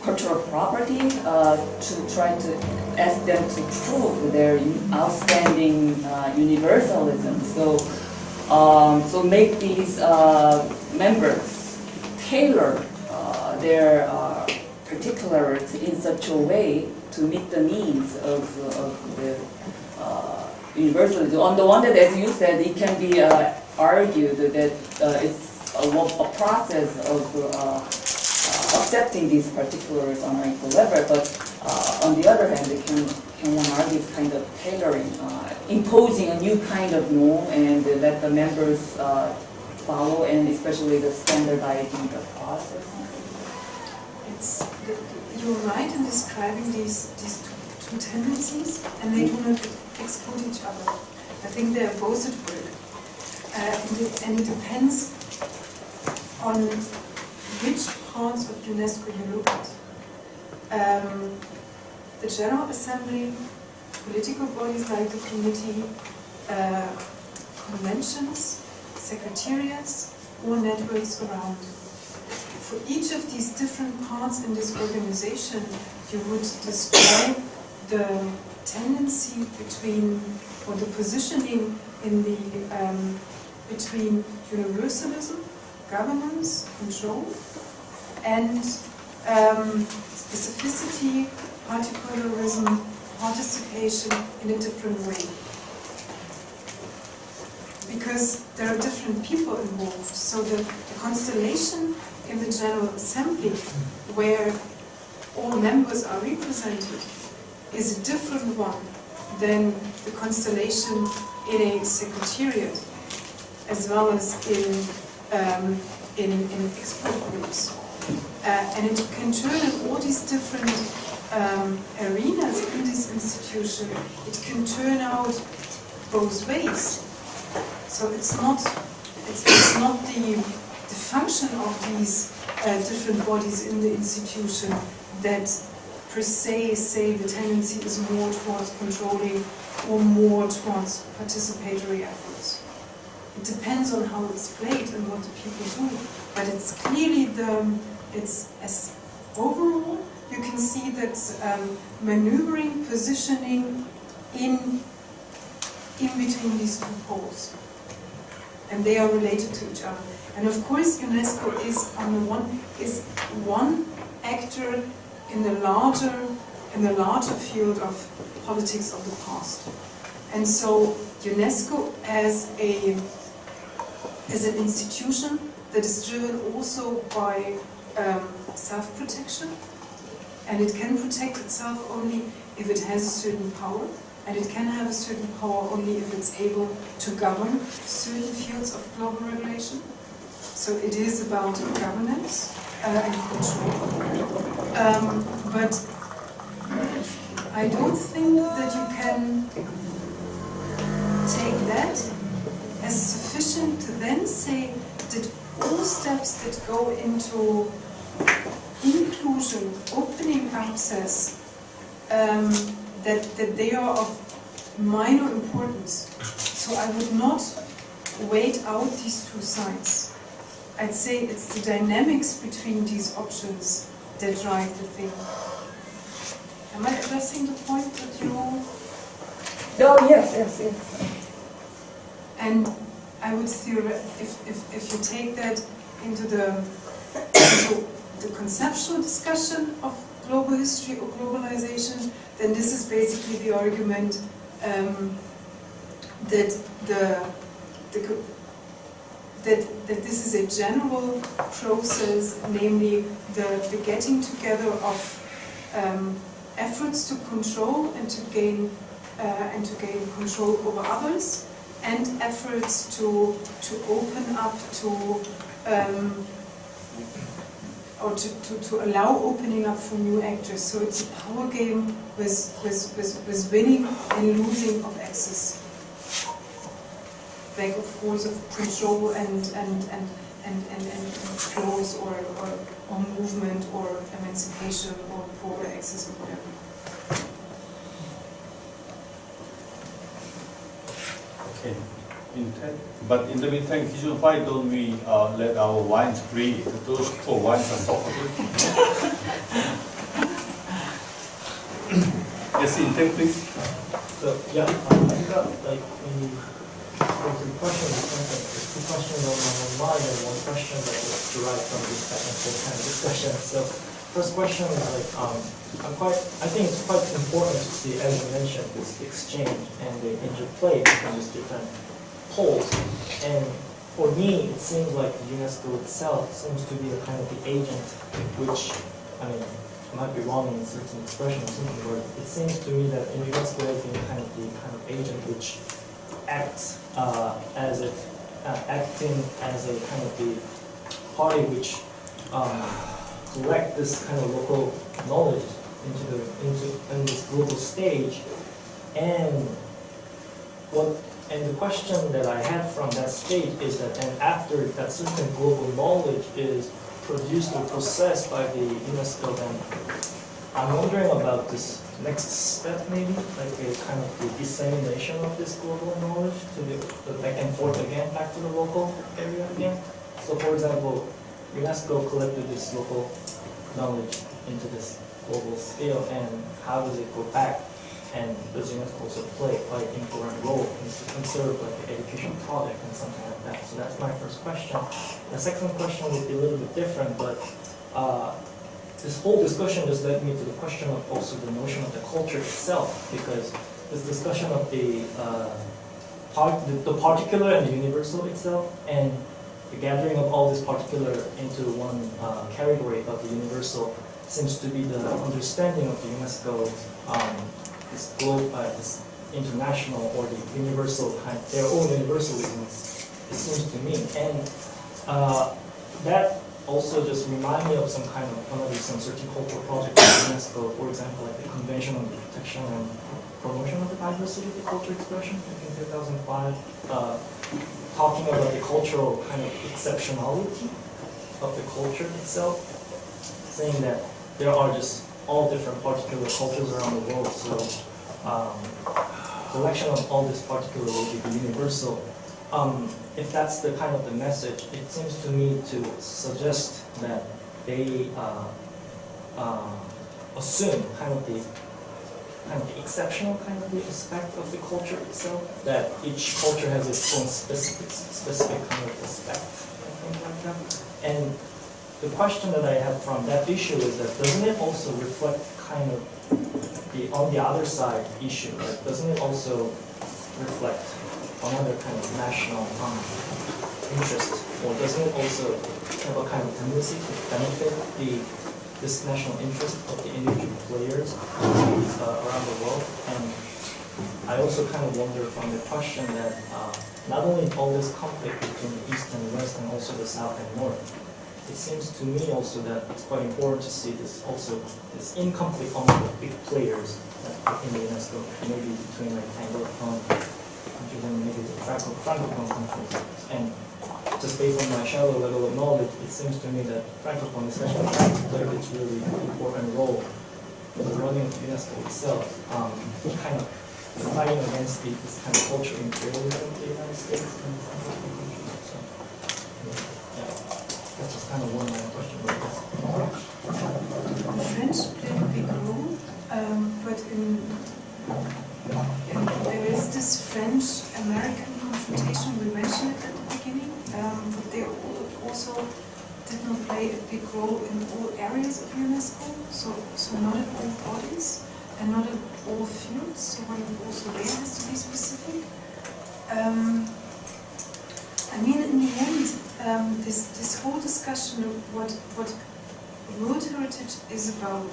cultural property to try to ask them to prove their outstanding universalism. So make these members tailor their particulars in such a way to meet the needs of the universalism. On the one hand, as you said, it can be argued that it's a process of accepting these particulars on an equal level, but on the other hand, can one argue it's kind of tailoring, imposing a new kind of norm and let the members follow, and especially the standardizing the process. You're right in describing these two tendencies, and they do not exclude each other. I think they are both at work, and it depends on which parts of UNESCO you look at. The General Assembly, political bodies like the committee, conventions, secretariats, or networks around. For each of these different parts in this organization, you would describe the tendency between, or the positioning in the between universalism, governance, control, and specificity, particularism, participation in a different way. Because there are different people involved. So the constellation in the General Assembly, where all members are represented, is a different one than the constellation in a secretariat, as well as in expert groups. And it can turn in all these different arenas in this institution, it can turn out both ways. So it's not the function of these different bodies in the institution that per se say the tendency is more towards controlling or more towards participatory efforts. It depends on how it's played and what the people do, but it's clearly as overall you can see that maneuvering, positioning in between these two poles, and they are related to each other. And of course, UNESCO is one actor in the larger field of politics of the past. And so UNESCO as an institution that is driven also by self-protection, and it can protect itself only if it has a certain power, and it can have a certain power only if it's able to govern certain fields of global regulation. So it is about governance and control. But I don't think that you can take that as sufficient to then say that all steps that go into inclusion, opening access, that they are of minor importance. So I would not wait out these two sides. I'd say it's the dynamics between these options that drive the thing. Am I addressing the point that you... Oh, yes. And I would if you take that into the conceptual discussion of global history or globalization, then this is basically the argument that this is a general process, namely the getting together of efforts to control and to gain control over others, and efforts to open up to or to allow opening up for new actors. So it's a power game with winning and losing of access, like of force of control and flows or movement or emancipation or power access or whatever. Okay. But in the meantime, Kijun, why don't we let our wines breathe? Those poor wines are suffocating. Yes, intake, please. So yeah, I got like when you go to the question, there's two questions on my mind and one question that was derived from this back and forth kind of discussion. So first question is like I think it's quite important to see, as you mentioned, this exchange and the interplay between these different poles. And for me, it seems like UNESCO itself seems to be a kind of the agent, which, I mean, I might be wrong in certain expression or something, but it seems to me that UNESCO has been kind of the agent which acts acting as a kind of the party which collect this kind of local knowledge in this global stage, and the question that I had from that stage is that, and after that certain global knowledge is produced or processed by the UNESCO, then I'm wondering about this next step, maybe like a kind of the dissemination of this global knowledge to the back and forth again, back to the local area again. So, for example, UNESCO collected this local knowledge into this global scale, and how does it go back? And does UNESCO also play quite an important role in to conserve like the education project and something like that? So that's my first question. The second question would be a little bit different, but this whole discussion just led me to the question of also the notion of the culture itself, because this discussion of the particular and the universal itself, and the gathering of all this particular into one category of the universal seems to be the understanding of the UNESCO, this international or the universal kind, their own universalisms, it seems to me. And that also just remind me of some kind of one of these certain cultural projects of UNESCO, for example, like the Convention on the Protection and Promotion of the Diversity of the Cultural Expression in 2005, talking about the cultural kind of exceptionality of the culture itself, saying that there are just all different particular cultures around the world, so collection of all this particular will be the universal. If that's the kind of the message, it seems to me to suggest that they assume kind of the exceptional kind of the aspect of the culture itself, that each culture has its own specific kind of aspect and things like that. And the question that I have from that issue is that doesn't it also reflect kind of the on the other side issue? Like, doesn't it also reflect another kind of national interest, or doesn't it also have a kind of tendency to benefit this national interest of the individual players around the world? And I also kind of wonder from the question that not only all this conflict between the East and the West, and also the South and North, it seems to me also that it's quite important to see this also this in conflict among the big players in the UNESCO, maybe between like Anglophone countries and maybe the Francophone countries. And just based on my shallow level of knowledge, it seems to me that Francophone, especially France, played its really important role in the running of UNESCO itself, kind of fighting against this kind of cultural imperialism of the United States and the Francophone countries. So, yeah, that's just kind of one of my questions. The French played a big role, but there is this French-American confrontation, we mentioned it at the beginning, but they also did not play a big role in all areas of UNESCO, so not in all bodies and not in all fields, so one also there has to be specific. I mean, in the end, this whole discussion of what world heritage is about,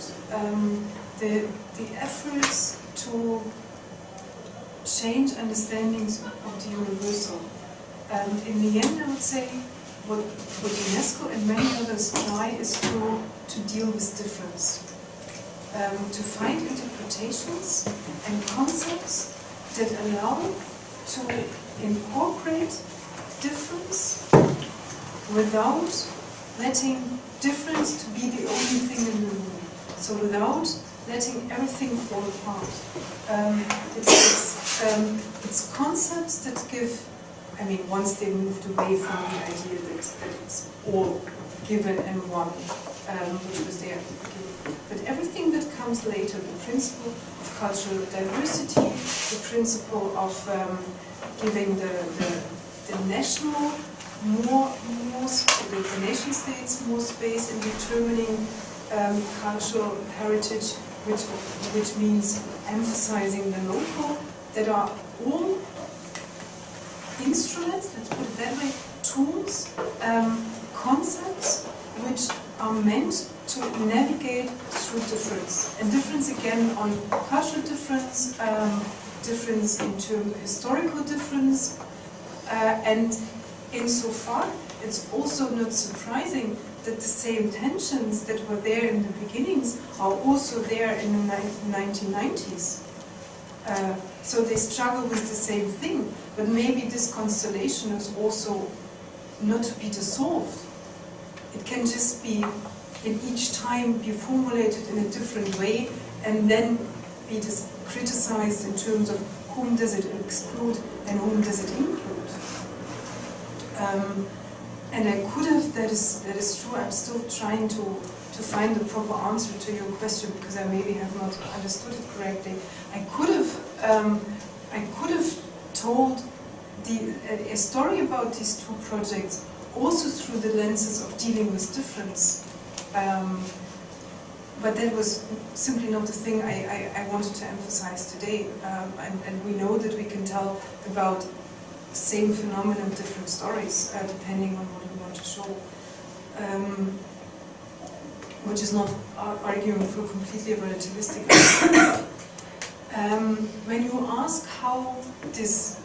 the efforts to change understandings of the universal. In the end, I would say what UNESCO and many others try is to deal with difference, to find interpretations and concepts that allow to incorporate difference without letting difference to be the only thing in the room. So without letting everything fall apart. It's concepts that give, I mean, once they moved away from the idea that it's all given and one, which was there at the beginning. But everything that comes later, the principle of cultural diversity, the principle of giving the national more the nation states more space in determining cultural heritage, which means emphasizing the local, that are all instruments, let's put it that way, tools, concepts which are meant to navigate through difference. And difference again on cultural difference, difference in terms of historical difference, and insofar, it's also not surprising that the same tensions that were there in the beginnings are also there in the 1990s. So they struggle with the same thing, but maybe this constellation is also not to be dissolved. It can just be, in each time, be formulated in a different way, and then be criticized in terms of whom does it exclude and whom does it include. And I could have, that is true, I'm still trying to find the proper answer to your question because I maybe have not understood it correctly. I could have told a story about these two projects also through the lenses of dealing with difference. but that was simply not the thing I wanted to emphasize today. And we know that we can tell about same phenomenon, different stories, depending on what we want to show. Which is not arguing for completely relativistic. When you ask how this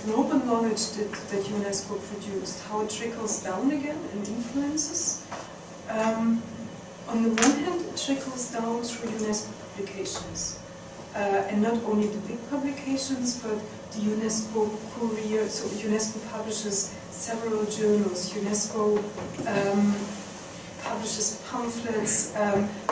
global knowledge that UNESCO produced, how it trickles down again and influences, on the one hand it trickles down through UNESCO publications. And not only the big publications, but the UNESCO courier, so UNESCO publishes several journals, UNESCO publishes pamphlets,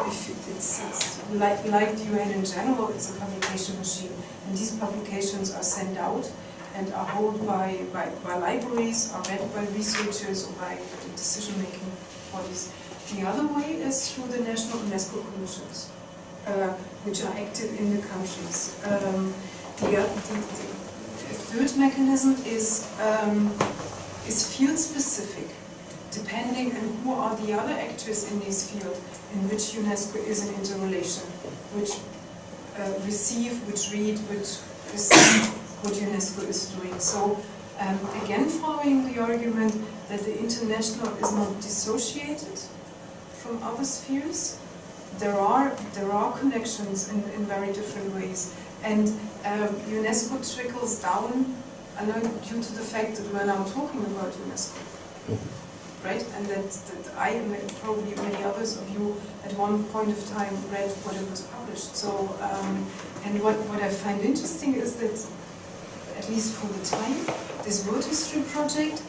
it's like the UN in general, it's a publication machine. And these publications are sent out and are held by libraries, are read by researchers or by decision-making bodies. The other way is through the national UNESCO commissions, which are active in the countries. The third mechanism is field-specific, depending on who are the other actors in this field in which UNESCO is in interrelation, which receive, which read, which receive what UNESCO is doing. So again, following the argument that the international is not dissociated from other spheres, there are connections in very different ways. And UNESCO trickles down due to the fact that we're now talking about UNESCO. Right? And that I and probably many others of you at one point of time read what it was published. So, and what I find interesting is that, at least for the time, this world history project,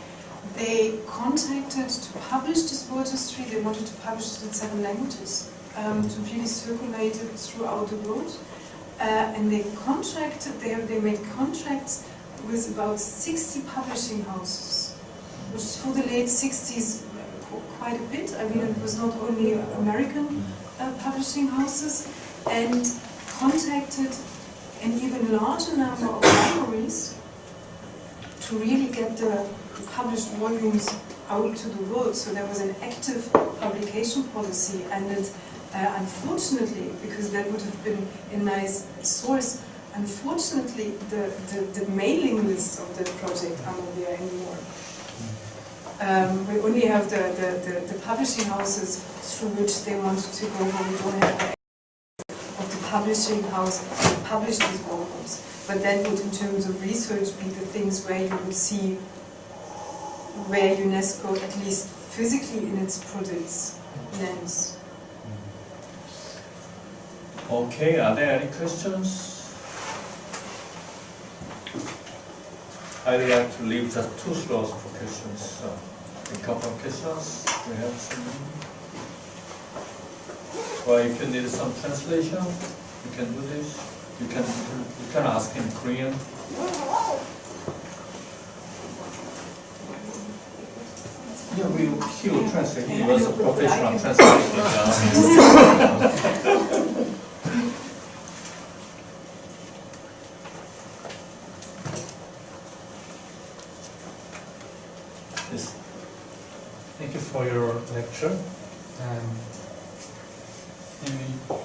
they contacted to publish this world history, they wanted to publish it in 7 languages, to really circulate it throughout the world. And they made contracts with about 60 publishing houses, which for the late 60s, quite a bit. I mean, it was not only American publishing houses, and contacted an even larger number of libraries to really get the published volumes out to the world. So there was an active publication policy, and it, unfortunately, because that would have been a nice source, unfortunately, the mailing lists of that project are not there anymore. We only have the publishing houses through which they wanted to go, but we don't have the of the publishing house to publish these volumes. But that would, in terms of research, be the things where you would see where UNESCO, at least physically in its products, lands. Okay, are there any questions? I'd like to leave just 2 slots for questions. A couple of questions. We have some. Or if you need some translation, you can do this. You can ask in Korean. Yeah, he will translate. He was a professional translator. Yes. Thank you for your lecture.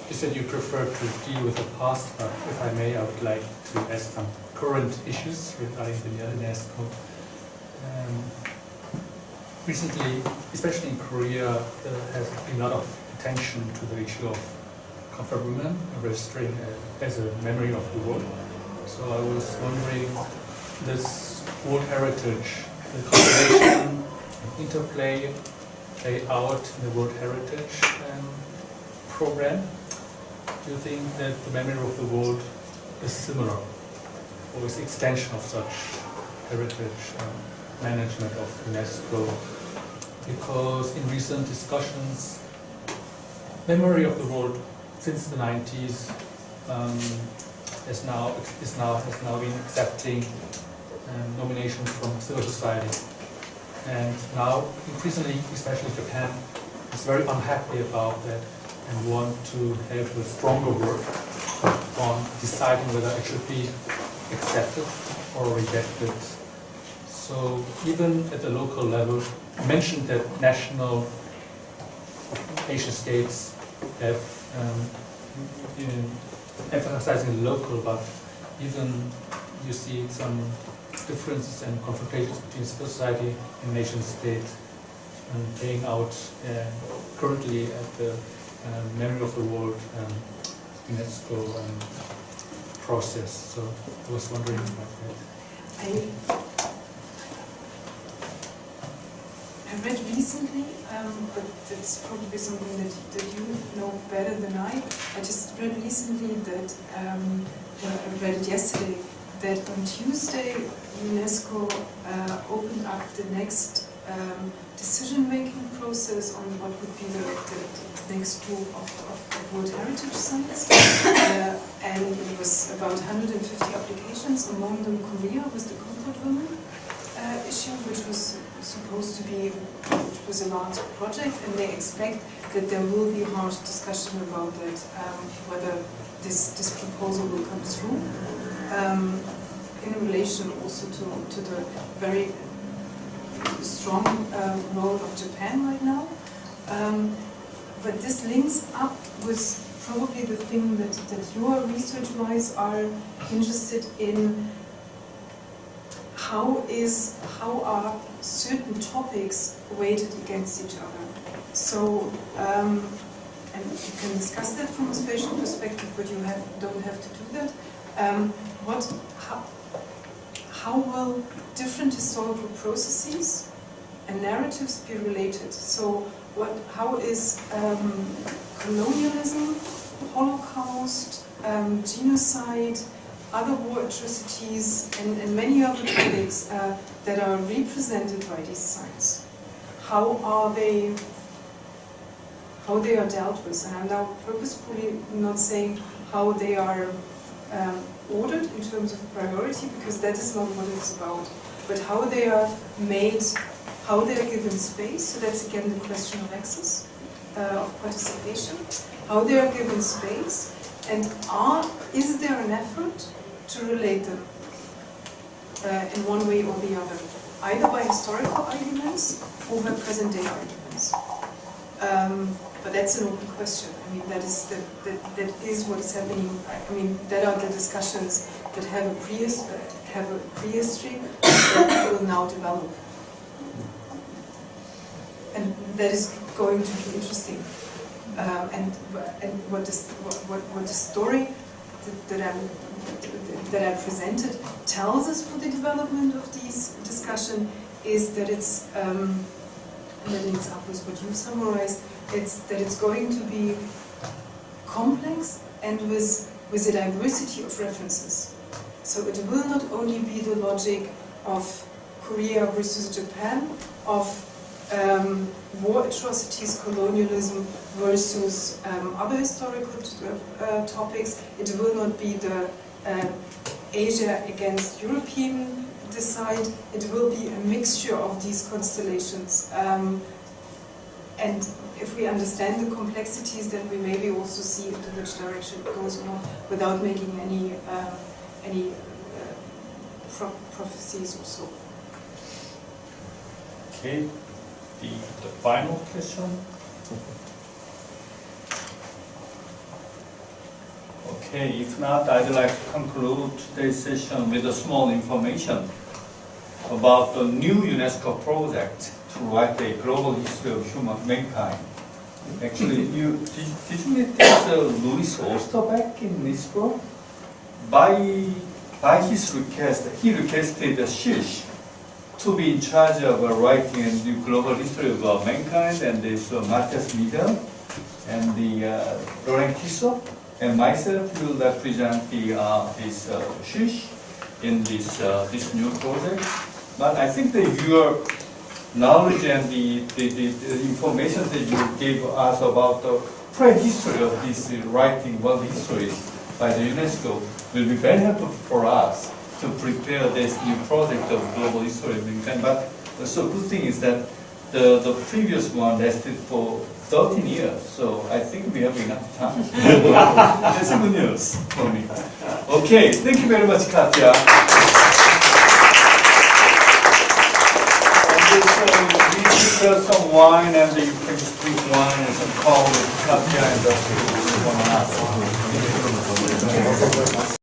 You said you prefer to deal with the past, but if I may, I would like to ask some current issues regarding the UNESCO. Recently, especially in Korea, there has been a lot of attention to the issue of comfort women registering as a memory of the world. So I was wondering, this world heritage, the conservation, interplay play out in the World Heritage program. Do you think that the memory of the world is similar, or is extension of such heritage management of UNESCO? Because in recent discussions, memory of the world since the 90s has now been accepting nominations from civil society. And now, increasingly, especially Japan, is very unhappy about that and want to have a stronger word on deciding whether it should be accepted or rejected. So even at the local level, you mentioned that national nation states have emphasizing local, but even you see some differences and confrontations between civil society and nation state playing out currently at the Memory of the World UNESCO process. So I was wondering about that. I read recently, but that's probably something that you know better than I. I just read recently that, I read it yesterday, that on Tuesday UNESCO opened up the next decision-making process on what would be the next group of World Heritage Sites. And it was about 150 applications, among them Korea was the comfort women issue, which was supposed to be, which was a large project, and they expect that there will be harsh discussion about that, whether this proposal will come through, in relation also to the very strong role of Japan right now. But this links up with probably the thing that you are research-wise are interested in. How are certain topics weighted against each other? So, and you can discuss that from a spatial perspective, but you don't have to do that. How will different historical processes and narratives be related? So, how is colonialism, Holocaust, genocide, other war atrocities, and many other topics that are represented by these sites? How they are dealt with? And I'm now purposefully not saying how they are ordered in terms of priority, because that is not what it's about. But how they are made, how they are given space. So that's again the question of access, of participation. How they are given space, and is there an effort to relate them in one way or the other, either by historical arguments or by present-day arguments. But that's an open question. I mean, that is what is happening. I mean, that are the discussions that have a prehistory that will now develop, and that is going to be interesting. And what the story that I presented tells us for the development of these discussion is that it's, and that links up with what you summarized, that it's going to be complex and with a diversity of references. So it will not only be the logic of Korea versus Japan, of war atrocities, colonialism versus other historical topics. It will not be the Asia against European decide. It will be a mixture of these constellations. And if we understand the complexities, then we maybe also see into which direction it goes on without making any prophecies or so. Okay. The final question. Okay, if not, I'd like to conclude today's session with a small information about the new UNESCO project to write a global history of mankind. Actually, did you meet Louis Osterbeck in Lisbon? By his request, he requested Shish to be in charge of writing a new global history of mankind, and this Matthias Miedel and the Laurent Tissot, and myself will represent this Shish in this new project. But I think that your knowledge and the information that you gave us about the prehistory of this writing world histories by the UNESCO will be very helpful for us to prepare this new project of global history of mankind. But the so good thing is that the previous one lasted for 13 years, so I think we have enough time. That's good news for me. Okay, thank you very much, Katja. And so some wine and you can just drink wine and some coffee with Katja and just one